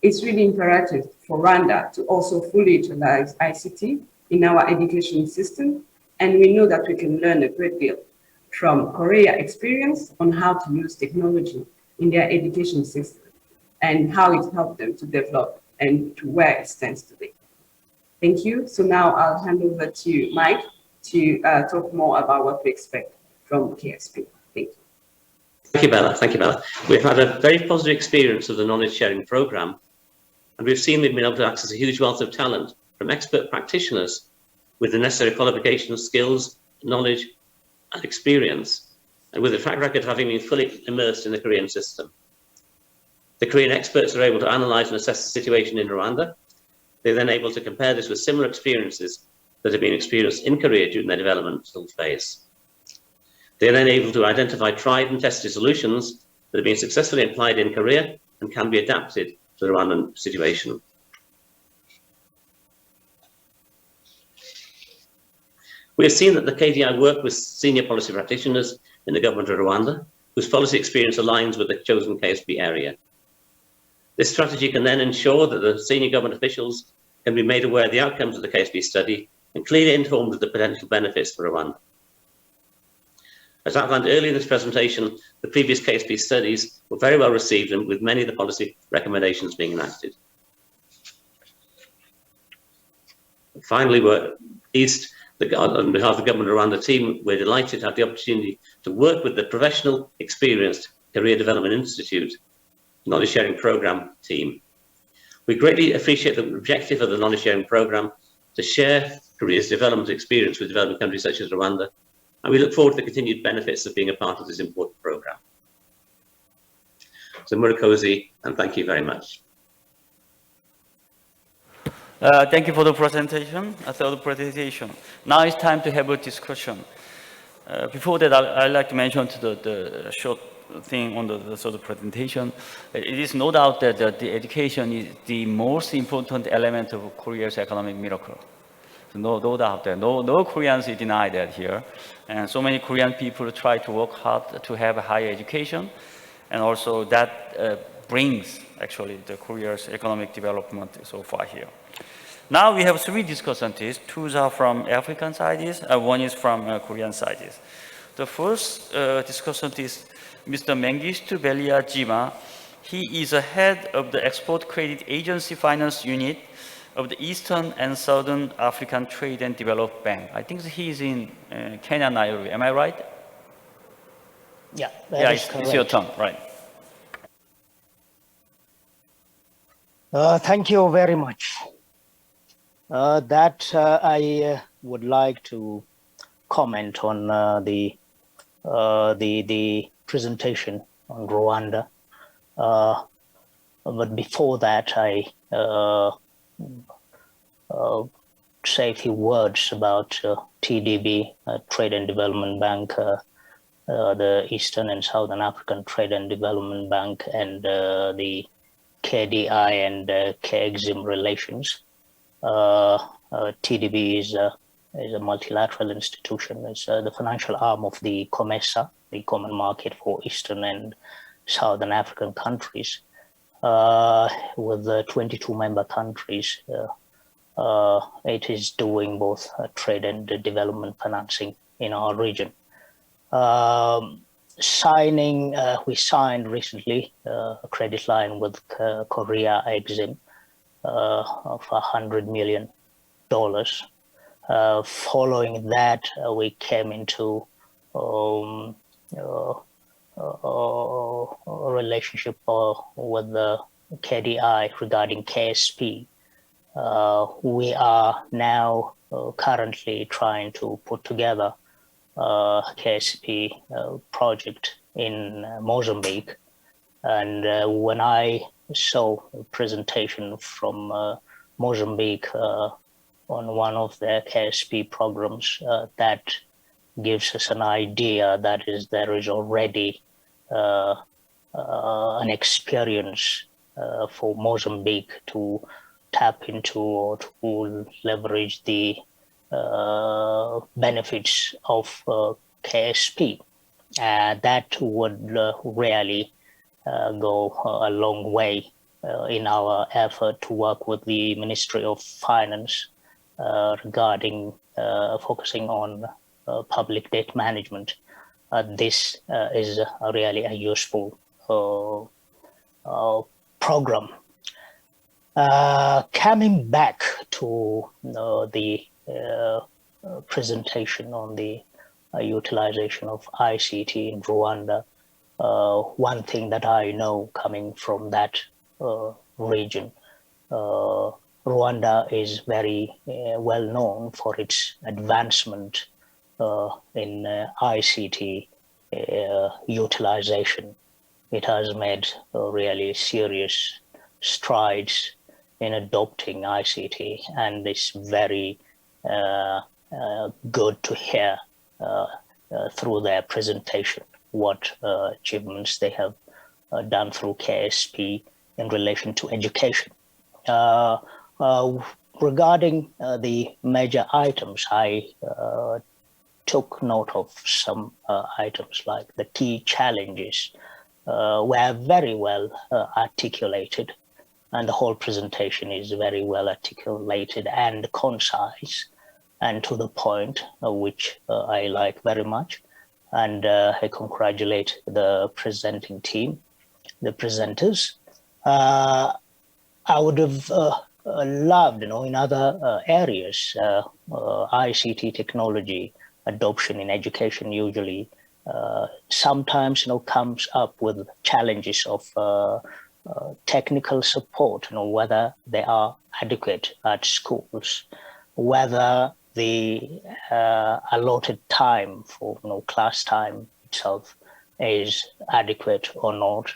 It's really imperative for Rwanda to also fully utilize ICT in our education system, and we know that we can learn a great deal from Korea experience on how to use technology in their education system and how it helped them to develop and to where it stands today. Thank you. So now I'll hand over to Mike to talk more about what we expect from KSP. Thank you. Thank you, Bella. Thank you, Bella. We've had a very positive experience of the knowledge sharing programme, and we've seen we've been able to access a huge wealth of talent from expert practitioners with the necessary qualifications, skills, knowledge, and experience, and with a track record of having been fully immersed in the Korean system. The Korean experts are able to analyse and assess the situation in Rwanda. They're then able to compare this with similar experiences that have been experienced in Korea during their developmental phase. They're then able to identify tried and tested solutions that have been successfully applied in Korea and can be adapted to the Rwandan situation. We have seen that the KDI work with senior policy practitioners in the government of Rwanda, whose policy experience aligns with the chosen KSP area. This strategy can then ensure that the senior government officials can be made aware of the outcomes of the KSP study and clearly informed of the potential benefits for Rwanda. As outlined earlier in this presentation, the previous KSP studies were very well received and with many of the policy recommendations being enacted. Finally, we're pleased on behalf of the Government of Rwanda team, we're delighted to have the opportunity to work with the professional, experienced Career Development Institute Knowledge Sharing Programme team. We greatly appreciate the objective of the Knowledge Sharing Programme to share careers development experience with developing countries such as Rwanda, and we look forward to the continued benefits of being a part of this important programme. So Murakoze, and thank you very much. Thank you for the presentation, third presentation. Now it's time to have a discussion. Before that, I'd like to mention the short thing on the third presentation. It is no doubt that the education is the most important element of Korea's economic miracle. So no doubt that no Koreans deny that here. And so many Korean people try to work hard to have a higher education. And also that brings actually the Korea's economic development so far here. Now we have three discussants. Two are from African sides, one is from Korean sides. The first discussant is Mr. Mengistu Belia Jima. He is the head of the Export Credit Agency Finance Unit of the Eastern and Southern African Trade and Development Bank. I think he is in Kenya, Nairobi. Am I right? Yeah, it's your turn, right? Thank you very much. I would like to comment on the presentation on Rwanda. But before that, I say a few words about TDB, Trade and Development Bank, the Eastern and Southern African Trade and Development Bank, and the KDI and KEXIM relations. TDB is a multilateral institution. It's the financial arm of the COMESA, the Common Market for Eastern and Southern African countries, with 22 member countries. It is doing both trade and development financing in our region. We signed recently a credit line with Korea EXIM of $100 million. Following that, we came into a relationship with the KDI regarding KSP. We are now currently trying to put together a KSP project in Mozambique. And when I saw a presentation from Mozambique on one of their KSP programs, that gives us an idea that there is already an experience for Mozambique to tap into or to leverage the benefits of KSP. That would really go a long way in our effort to work with the Ministry of Finance regarding focusing on public debt management. This is really a useful program. Coming back to the presentation on the utilization of ICT in Rwanda, one thing that I know coming from that region, Rwanda is very well known for its advancement in ICT utilization. It has made really serious strides in adopting ICT, and it's very good to hear through their presentation what achievements they have done through KSP in relation to education. Regarding the major items, I took note of some items like the key challenges were very well articulated, and the whole presentation is very well articulated and concise and to the point, which I like very much. And I congratulate the presenting team, the presenters. I would have loved, in other areas, ICT technology adoption in education usually sometimes, comes up with challenges of technical support, whether they are adequate at schools, whether the allotted time for class time itself is adequate or not.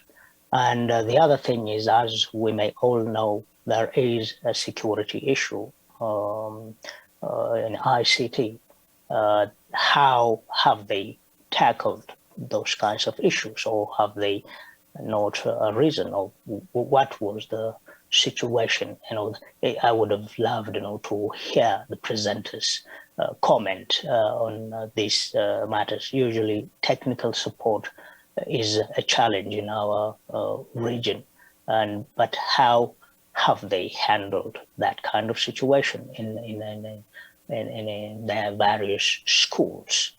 And the other thing is, as we may all know, there is a security issue in ICT. How have they tackled those kinds of issues, or have they not arisen, or what was the situation? I would have loved, to hear the presenters comment on these matters. Usually, technical support is a challenge in our region, but how have they handled that kind of situation in their various schools?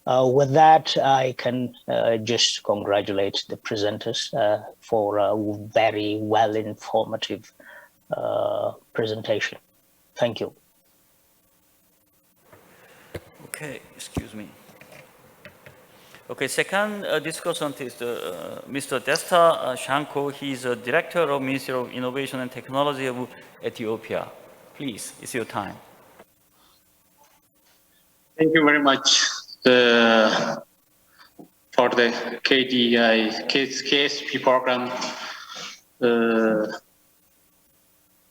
With that, I can just congratulate the presenters for a very well informative presentation. Thank you. Okay, excuse me. Okay, second discussant is Mr. Desta Shanko. He's a director of Ministry of Innovation and Technology of Ethiopia. Please, it's your time. Thank you very much for the KSP program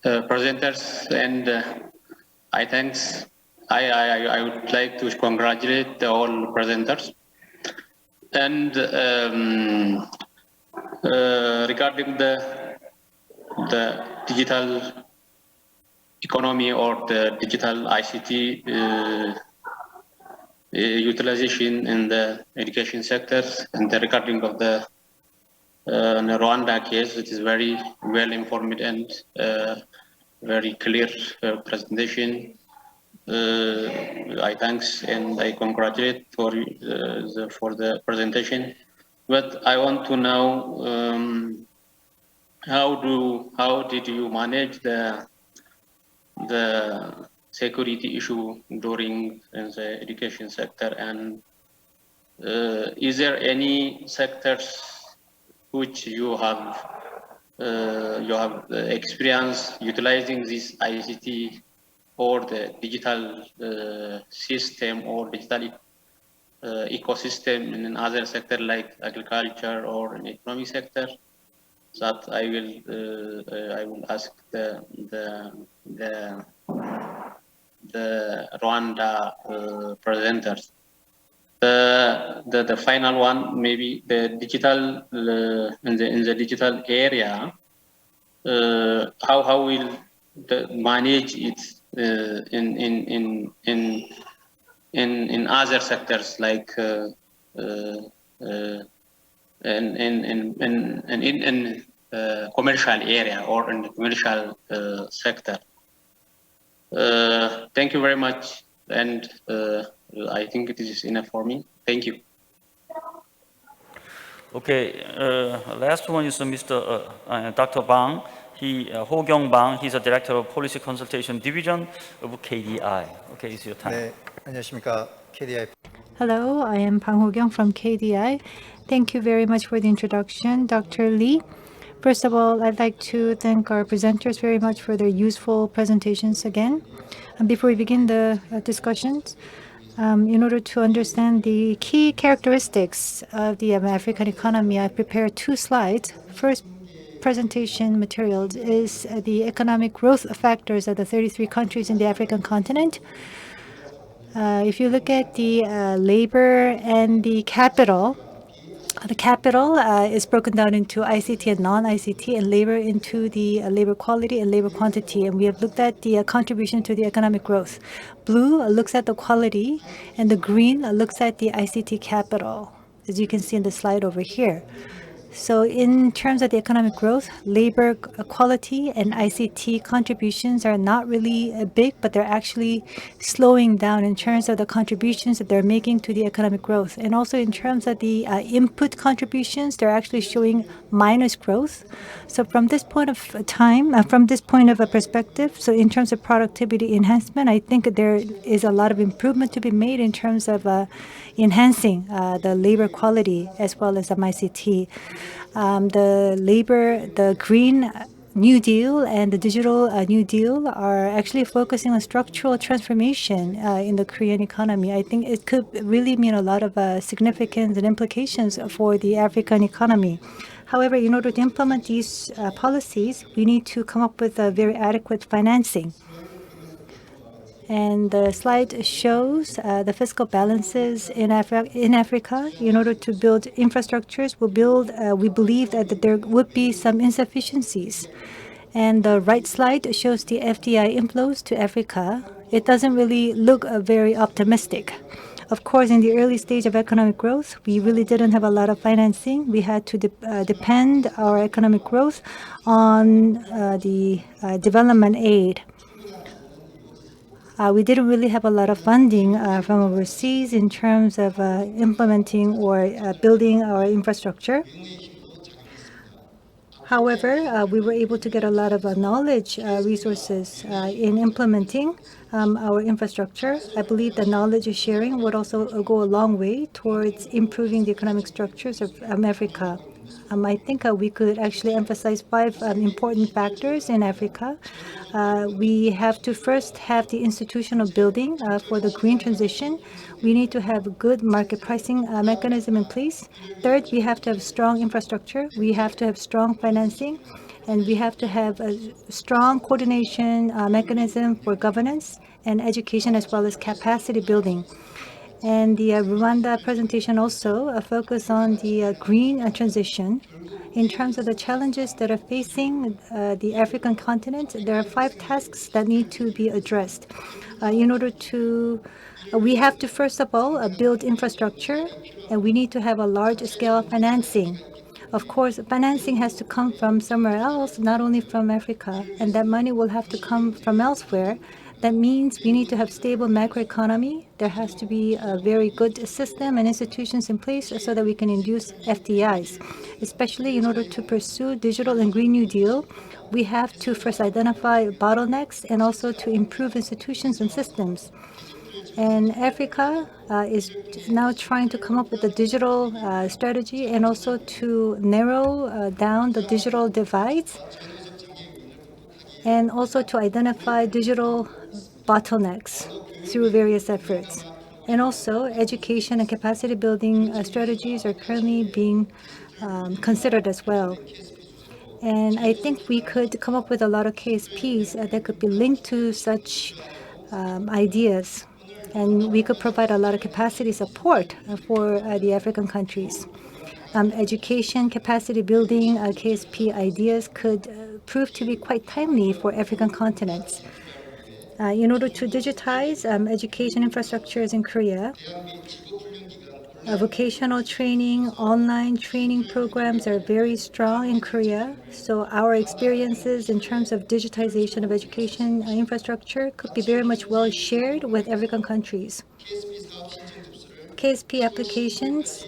presenters, and I would like to congratulate all presenters. And regarding the digital economy or the digital ICT utilization in the education sector, and the regarding of the Rwanda case, it is very well informed and very clear presentation. I thanks and I congratulate for the presentation. But I want to know how did you manage the security issue during the education sector, and is there any sectors which you have experience utilizing this ICT or the digital system or digital ecosystem in another sector like agriculture or in economic sector? That I will ask the Rwanda presenters. The final one, maybe the digital in the digital area. How will manage it in other sectors like in commercial area or in the commercial sector? Thank you very much, and I think it is enough for me. Thank you. Okay, last one is Dr. Bang. Ho Kyung Bang. He's a director of Policy Consultation Division of KDI. Okay, it's your time. 네, 안녕하십니까. KDI Hello, I am Bang Ho-kyung from KDI. Thank you very much for the introduction, Dr. Lee. First of all, I'd like to thank our presenters very much for their useful presentations again. And before we begin the discussions, in order to understand the key characteristics of the African economy, I prepared 2 slides. First presentation materials is the economic growth factors of the 33 countries in the African continent. If you look at the labor and the capital is broken down into ICT and non-ICT, and labor into the labor quality and labor quantity. And we have looked at the contribution to the economic growth. Blue looks at the quality, and the green looks at the ICT capital, as you can see in the slide over here. So in terms of the economic growth, labor quality and ICT contributions are not really big, but they're actually slowing down in terms of the contributions that they're making to the economic growth. And also in terms of the input contributions, they're actually showing minus growth. So from this point of time, from this point of a perspective, so in terms of productivity enhancement, I think there is a lot of improvement to be made in terms of enhancing the labor quality as well as ICT. The Green New Deal and the Digital New Deal are actually focusing on structural transformation in the Korean economy. I think it could really mean a lot of significance and implications for the African economy. However, in order to implement these policies, we need to come up with a very adequate financing. And the slide shows the fiscal balances in Africa. In order to build infrastructures, we believe that there would be some insufficiencies. And the right slide shows the FDI inflows to Africa. It doesn't really look very optimistic. Of course, in the early stage of economic growth, we really didn't have a lot of financing. We had to depend our economic growth on the development aid. We didn't really have a lot of funding from overseas in terms of implementing or building our infrastructure. However, we were able to get a lot of knowledge resources in implementing our infrastructure. I believe that knowledge sharing would also go a long way towards improving the economic structures of Africa. I think we could actually emphasize 5 important factors in Africa. We have to first have the institutional building for the green transition. We need to have a good market pricing mechanism in place. Third, we have to have strong infrastructure. We have to have strong financing. And we have to have a strong coordination mechanism for governance and education, as well as capacity building. And the Rwanda presentation also focused on the green transition. In terms of the challenges that are facing the African continent, there are 5 tasks that need to be addressed. We have to, first of all, build infrastructure, and we need to have a large-scale financing. Of course, financing has to come from somewhere else, not only from Africa, and that money will have to come from elsewhere. That means we need to have stable macroeconomy. There has to be a very good system and institutions in place so that we can induce FDIs. Especially in order to pursue digital and Green New Deal, we have to first identify bottlenecks and also to improve institutions and systems. And Africa is now trying to come up with a digital strategy and also to narrow down the digital divides, and also to identify digital bottlenecks through various efforts. And also, education and capacity building strategies are currently being considered as well. And I think we could come up with a lot of KSPs that could be linked to such ideas. And we could provide a lot of capacity support for the African countries. Education, capacity building, KSP ideas could prove to be quite timely for African continents. In order to digitize education infrastructures in Korea, vocational training, online training programs are very strong in Korea. So our experiences in terms of digitization of education infrastructure could be very much well shared with African countries. KSP applications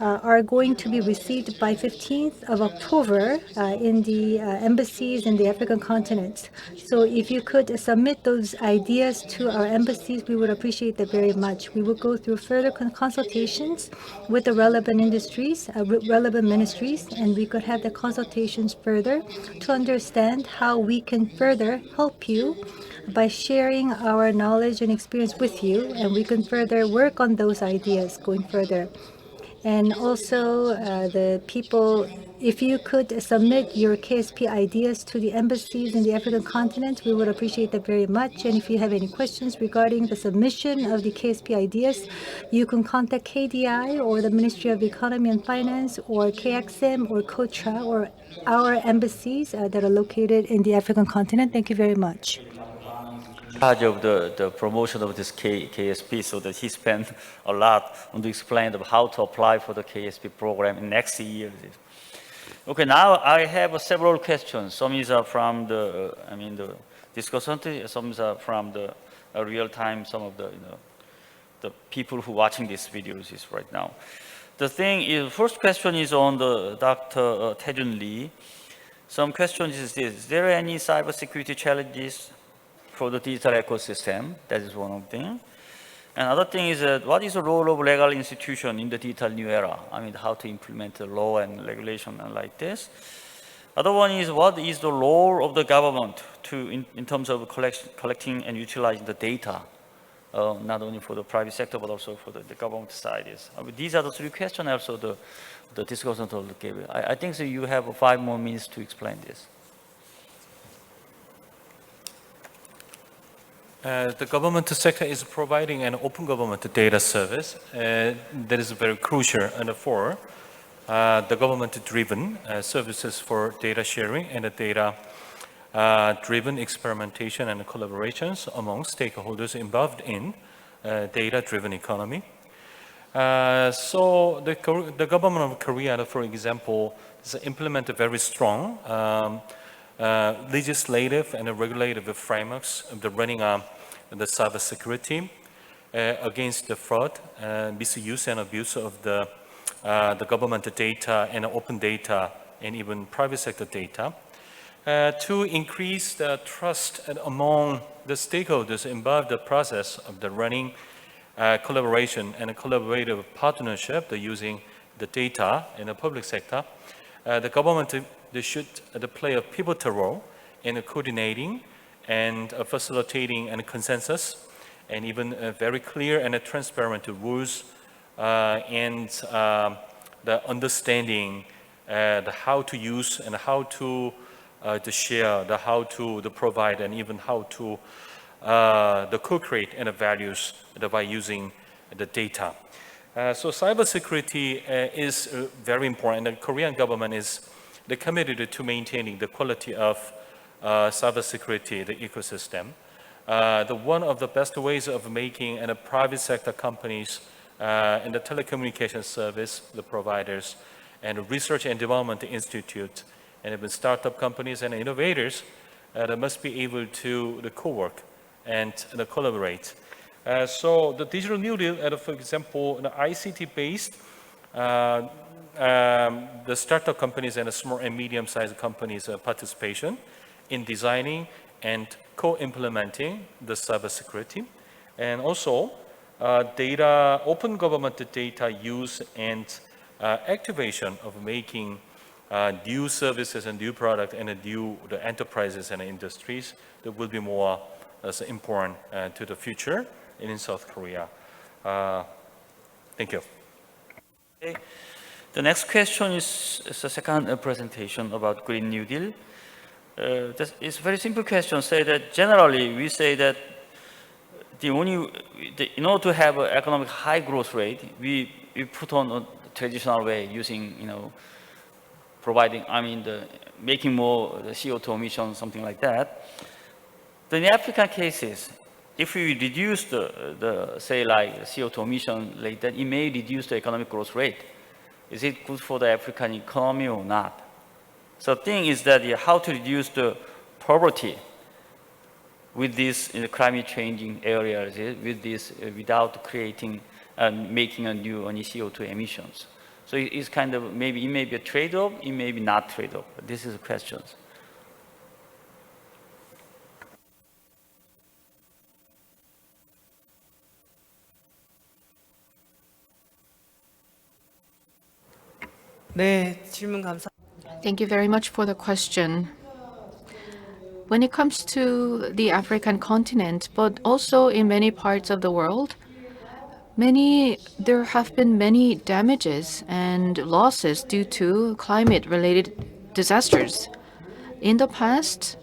are going to be received by 15th of October in the embassies in the African continent. So if you could submit those ideas to our embassies, we would appreciate that very much. We will go through further consultations with the relevant industries, relevant ministries, and we could have the consultations further to understand how we can further help you by sharing our knowledge and experience with you, and we can further work on those ideas going further. And also, the people, if you could submit your KSP ideas to the embassies in the African continent, we would appreciate that very much. And if you have any questions regarding the submission of the KSP ideas, you can contact KDI or the Ministry of Economy and Finance or KXM or KOTRA or our embassies that are located in the African continent. Thank you very much. Charge of the promotion of this KSP, so that he spent a lot on to explain of how to apply for the KSP program in next year. Okay, now I have several questions. Some is from the, the discussant, some is from the real time, some of the, the people who watching these videos is right now. The thing is, first question is on the Dr. Taejun Lee. Some questions is this: is there any cybersecurity challenges for the digital ecosystem? That is one of them. And other thing is that what is the role of legal institution in the digital new era? How to implement the law and regulation and like this. Other one is, what is the role of the government to in terms of collecting and utilizing the data, not only for the private sector but also for the government side. These are the three questions. Also the discussion gave. I think so. You have 5 more minutes to explain this. The government sector is providing an open government data service that is very crucial for the government-driven services for data sharing and data-driven experimentation and collaborations among stakeholders involved in data-driven economy. So the government of Korea, for example, has implemented very strong legislative and regulative frameworks of the running the cybersecurity against the fraud, misuse and abuse of the government data and open data and even private sector data to increase the trust among the stakeholders involved in the process of the running collaboration and a collaborative partnership using the data in the public sector. The government they should play a pivotal role in coordinating and facilitating a consensus and even very clear and transparent rules and the understanding the how to use and how to share, the how to provide, and even how to the co-create and the values by using the data. So cybersecurity is very important. The Korean government is committed to maintaining the quality of cybersecurity, the ecosystem. One of the best ways of making private sector companies and the telecommunication service, the providers, and research and development institute, and even startup companies and innovators that must be able to co-work and collaborate. So the digital new deal, for example, the ICT-based, the startup companies and the small and medium-sized companies' participation in designing and co-implementing the cybersecurity, and also data, open government data use and activation of making new services and new products and the enterprises and industries that will be more important to the future in South Korea. Thank you. Okay. The next question is the second presentation about Green New Deal. It's a very simple question. Say that generally we say that in order to have an economic high growth rate, we put on a traditional way using providing making more the CO2 emissions, something like that. Then in the African cases, if we reduce the say like CO2 emission like that, it may reduce the economic growth rate. Is it good for the African economy or not? So the thing is that how to reduce the poverty with this in the climate changing areas, with this without creating and making a new CO2 emissions. So it's kind of maybe it may be a trade-off, it may be not trade-off. This is the questions. 네, 질문 감사. Thank you very much for the question. When it comes to the African continent, but also in many parts of the world, there have been many damages and losses due to climate-related disasters. In the past,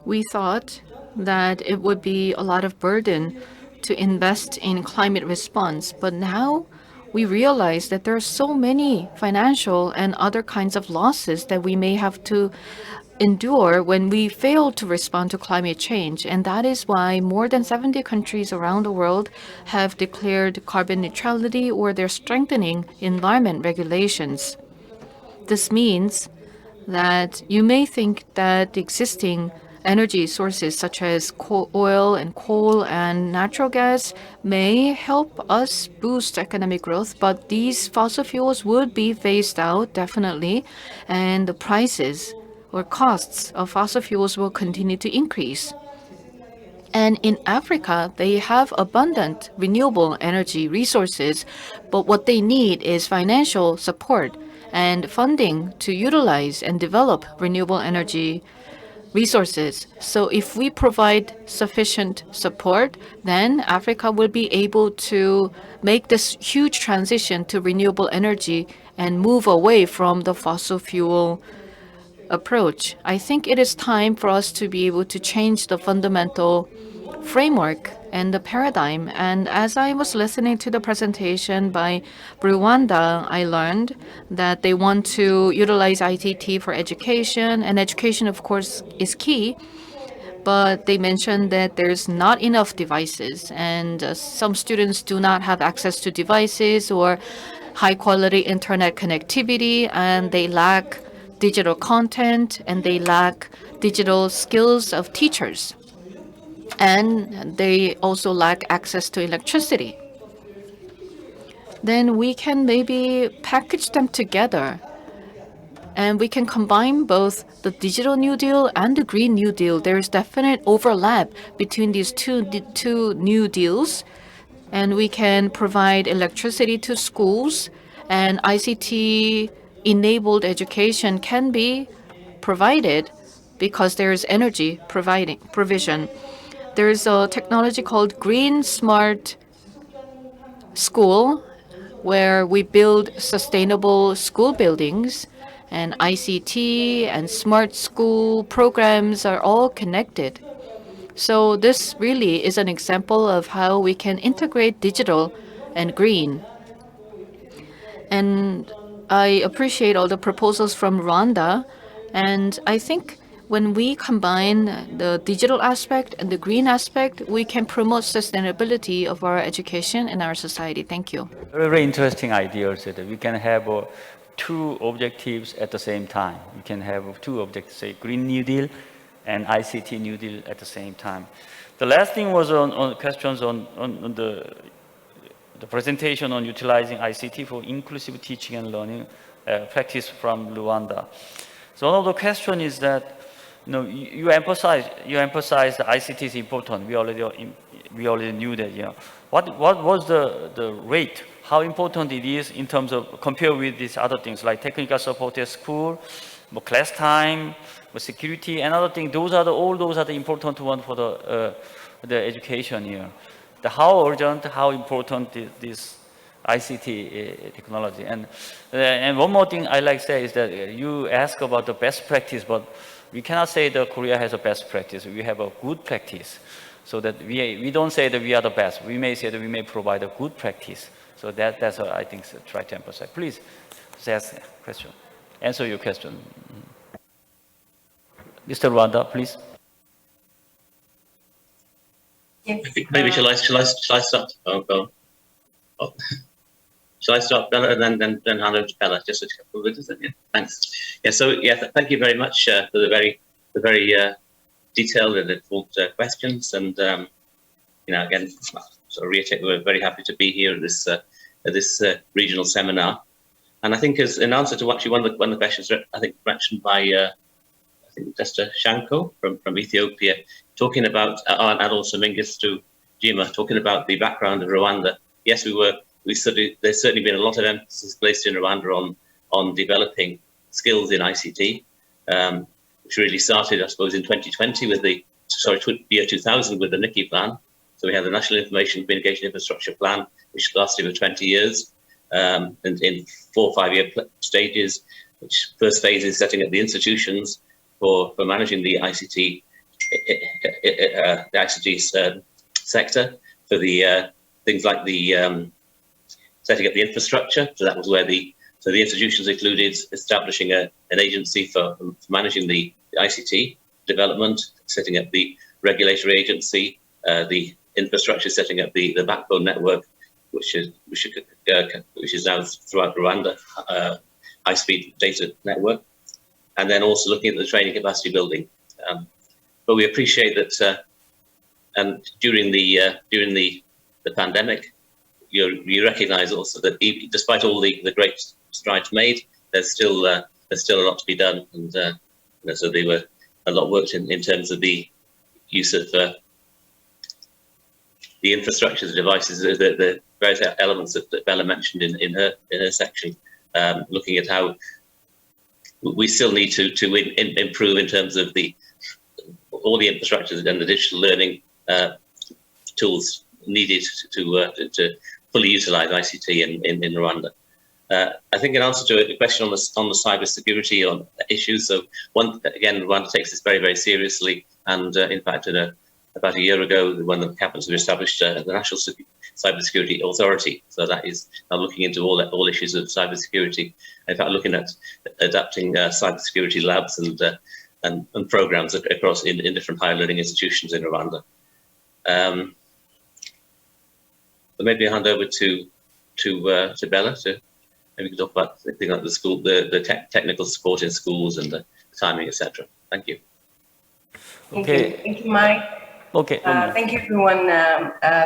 we thought that it would be a lot of burden to invest in climate response, but now we realize that there are so many financial and other kinds of losses that we may have to endure when we fail to respond to climate change. And that is why more than 70 countries around the world have declared carbon neutrality or they're strengthening environment regulations. This means that you may think that the existing energy sources such as oil and coal and natural gas may help us boost economic growth, but these fossil fuels would be phased out definitely, and the prices or costs of fossil fuels will continue to increase. And in Africa, they have abundant renewable energy resources, but what they need is financial support and funding to utilize and develop renewable energy resources. So if we provide sufficient support, then Africa will be able to make this huge transition to renewable energy and move away from the fossil fuel approach. I think it is time for us to be able to change the fundamental framework and the paradigm. And as I was listening to the presentation by Rwanda, I learned that they want to utilize ICT for education, and education, of course, is key. But they mentioned that there's not enough devices, and some students do not have access to devices or high-quality internet connectivity, and they lack digital content, and they lack digital skills of teachers. And they also lack access to electricity. Then we can maybe package them together, and we can combine both the Digital New Deal and the Green New Deal. There is definite overlap between these two New Deals, and we can provide electricity to schools, and ICT-enabled education can be provided because there is energy provision. There is a technology called Green Smart School, where we build sustainable school buildings, and ICT and smart school programs are all connected. So this really is an example of how we can integrate digital and green. And I appreciate all the proposals from Rwanda, and I think when we combine the digital aspect and the green aspect, we can promote sustainability of our education and our society. Thank you. Very, very interesting ideas that we can have two objectives at the same time. We can have two objectives, say Green New Deal and ICT New Deal at the same time. The last thing was on questions on the presentation on utilizing ICT for inclusive teaching and learning practice from Rwanda. So one of the question is that you emphasize that ICT is important. We already knew that. What was the rate? How important it is in terms of compare with these other things like technical support at school, class time, security, and other things. All those are the important ones for the education here. How urgent, how important is this ICT technology? And one more thing I like to say is that you ask about the best practice, but we cannot say that Korea has a best practice. We have a good practice. So that we don't say that we are the best. We may say that we may provide a good practice. So that's what I think try to emphasize. Please, ask a question. Answer your question. Mr. Rwanda, please. Yes. Maybe shall I start? Oh. Shall I start, Bella, and then hand over to Bella? Just a couple of minutes. Yeah. Thanks. Yeah. So thank you very much for the very detailed and informed questions. And again, sort of reiterate, we're very happy to be here at this regional seminar. And I think as an answer to actually one of the questions I think mentioned by I think Dr. Shanko from Ethiopia, talking about and also Mengistu Jima talking about the background of Rwanda. Yes, there's certainly been a lot of emphasis placed in Rwanda on developing skills in ICT, which really started, I suppose, in 2020 with year 2000 with the NICI plan. So we had the National Information Communication Infrastructure Plan, which lasted for 20 years, and in 4 or 5 year stages, which first phase is setting up the institutions for managing the ICT, sector, for the things like the setting up the infrastructure. So that was where the institutions included establishing an agency for managing the ICT development, setting up the regulatory agency, the infrastructure, setting up the backbone network, which is now throughout Rwanda, high-speed data network, and then also looking at the training capacity building. But we appreciate that, and during the pandemic, you recognise also that despite all the great strides made, there's still a lot to be done, and so they were a lot worked in terms of the use of the infrastructure, the devices, the various elements that Bella mentioned in her section, looking at how we still need to improve in terms of all the infrastructure and the digital learning tools needed to fully utilize ICT in Rwanda. I think in answer to a question on the cybersecurity on issues, so Rwanda takes this very, very seriously, and in fact, about a year ago, when the cabinet established the National Cybersecurity Authority, so that is now looking into all issues of cybersecurity. In fact, looking at adapting cybersecurity labs and programs across in different higher learning institutions in Rwanda. But maybe I'll hand over to Bella to maybe talk about things like the technical support in schools and the timing, etc. Thank you. Okay. Thank you, Mike. Okay. Thank you, everyone.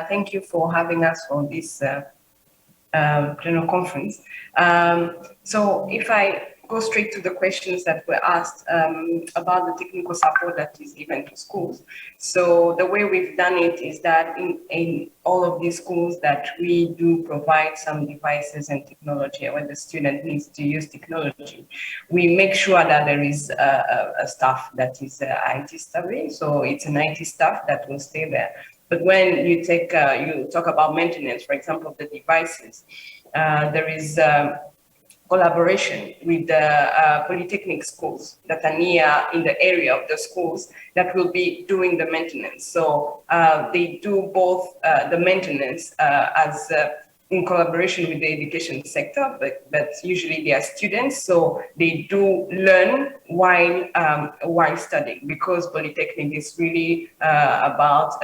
Thank you for having us on this general conference. So if I go straight to the questions that were asked about the technical support that is given to schools. So the way we've done it is that in all of these schools that we do provide some devices and technology when the student needs to use technology. We make sure that there is a staff that is IT savvy. So it's an IT staff that will stay there. But when you talk about maintenance, for example, of the devices, there is collaboration with the polytechnic schools that are near in the area of the schools that will be doing the maintenance. So they do both the maintenance as in collaboration with the education sector, but usually they are students, so they do learn while studying, because polytechnic is really about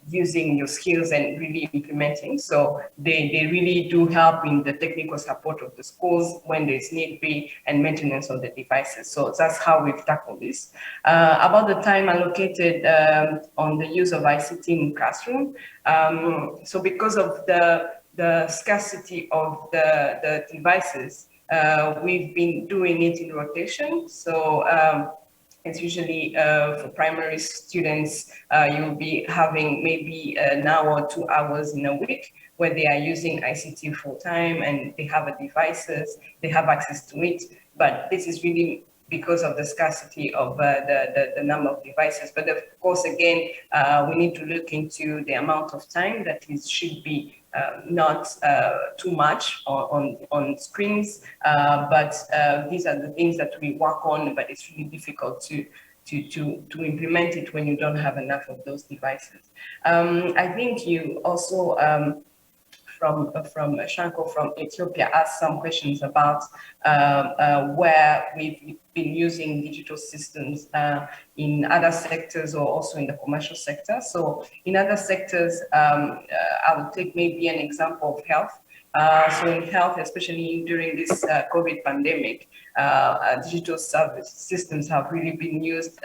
using your skills and really implementing. So they really do help in the technical support of the schools when there's need be and maintenance of the devices. So that's how we've tackled this. About the time allocated on the use of ICT in classroom. So because of the scarcity of the devices, we've been doing it in rotation. So it's usually for primary students, you'll be having maybe an hour or 2 hours in a week where they are using ICT full time and they have a devices, they have access to it. But this is really because of the scarcity of the number of devices. But of course, again, we need to look into the amount of time that should be not too much on screens, but these are the things that we work on, but it's really difficult to implement it when you don't have enough of those devices. I think you also from Shanko from Ethiopia asked some questions about where we've been using digital systems in other sectors or also in the commercial sector. So in other sectors, I would take maybe an example of health. So in health, especially during this COVID pandemic, digital service systems have really been used,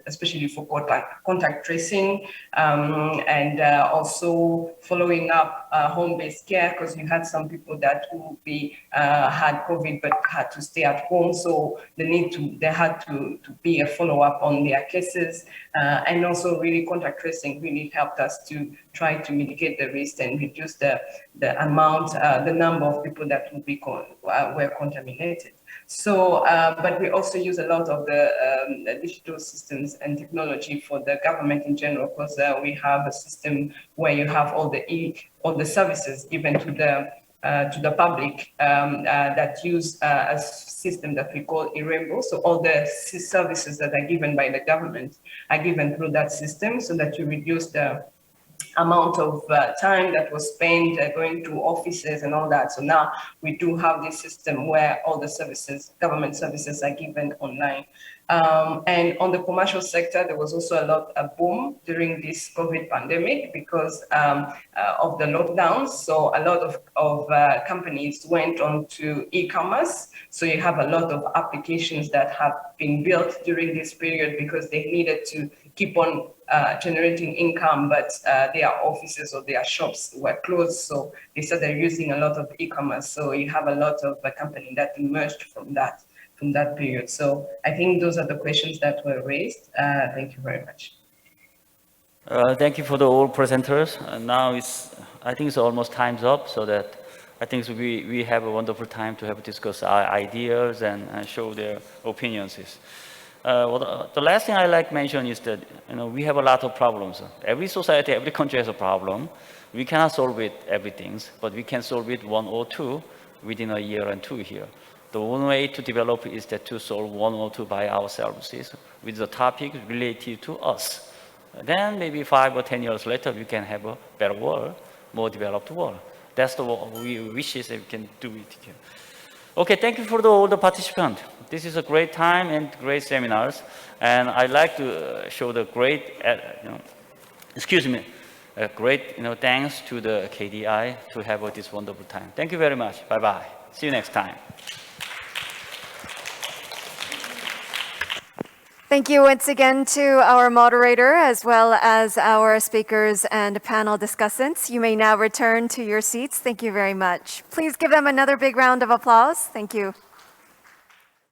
especially for contact tracing and also following up home-based care, because you had some people that would be had COVID but had to stay at home, so there had to be a follow-up on their cases, and also really contact tracing really helped us to try to mitigate the risk and reduce the number of people that would be were contaminated. So, but we also use a lot of the digital systems and technology for the government in general, because we have a system where you have all the services given to the public that use a system that we call eRainbow. So all the services that are given by the government are given through that system, so that you reduce the amount of time that was spent going to offices and all that. So now we do have this system where all the services, government services, are given online. And on the commercial sector, there was also a boom during this COVID pandemic because of the lockdowns. So a lot of companies went on to e-commerce. So you have a lot of applications that have been built during this period because they needed to keep on generating income, but their offices or their shops were closed. So they started using a lot of e-commerce. So you have a lot of companies that emerged from that period. So I think those are the questions that were raised. Thank you very much. Thank you for all presenters. Now I think it's almost time's up, so that I think we have a wonderful time to have discuss our ideas and show their opinions. Well, the last thing I like to mention is that we have a lot of problems. Every society, every country has a problem. We cannot solve it everything, but we can solve it one or two within a year and 2 years. The one way to develop is that to solve one or two by ourselves with the topic related to us. Then maybe 5 or 10 years later, we can have a better world, more developed world. That's the we wishes that we can do it here. Okay, thank you for all the participants. This is a great time and great seminars. And I'd like to show the great, great thanks to the KDI to have this wonderful time. Thank you very much. Bye-bye. See you next time. Thank you once again to our moderator, as well as our speakers and panel discussants. You may now return to your seats. Thank you very much. Please give them another big round of applause. Thank you.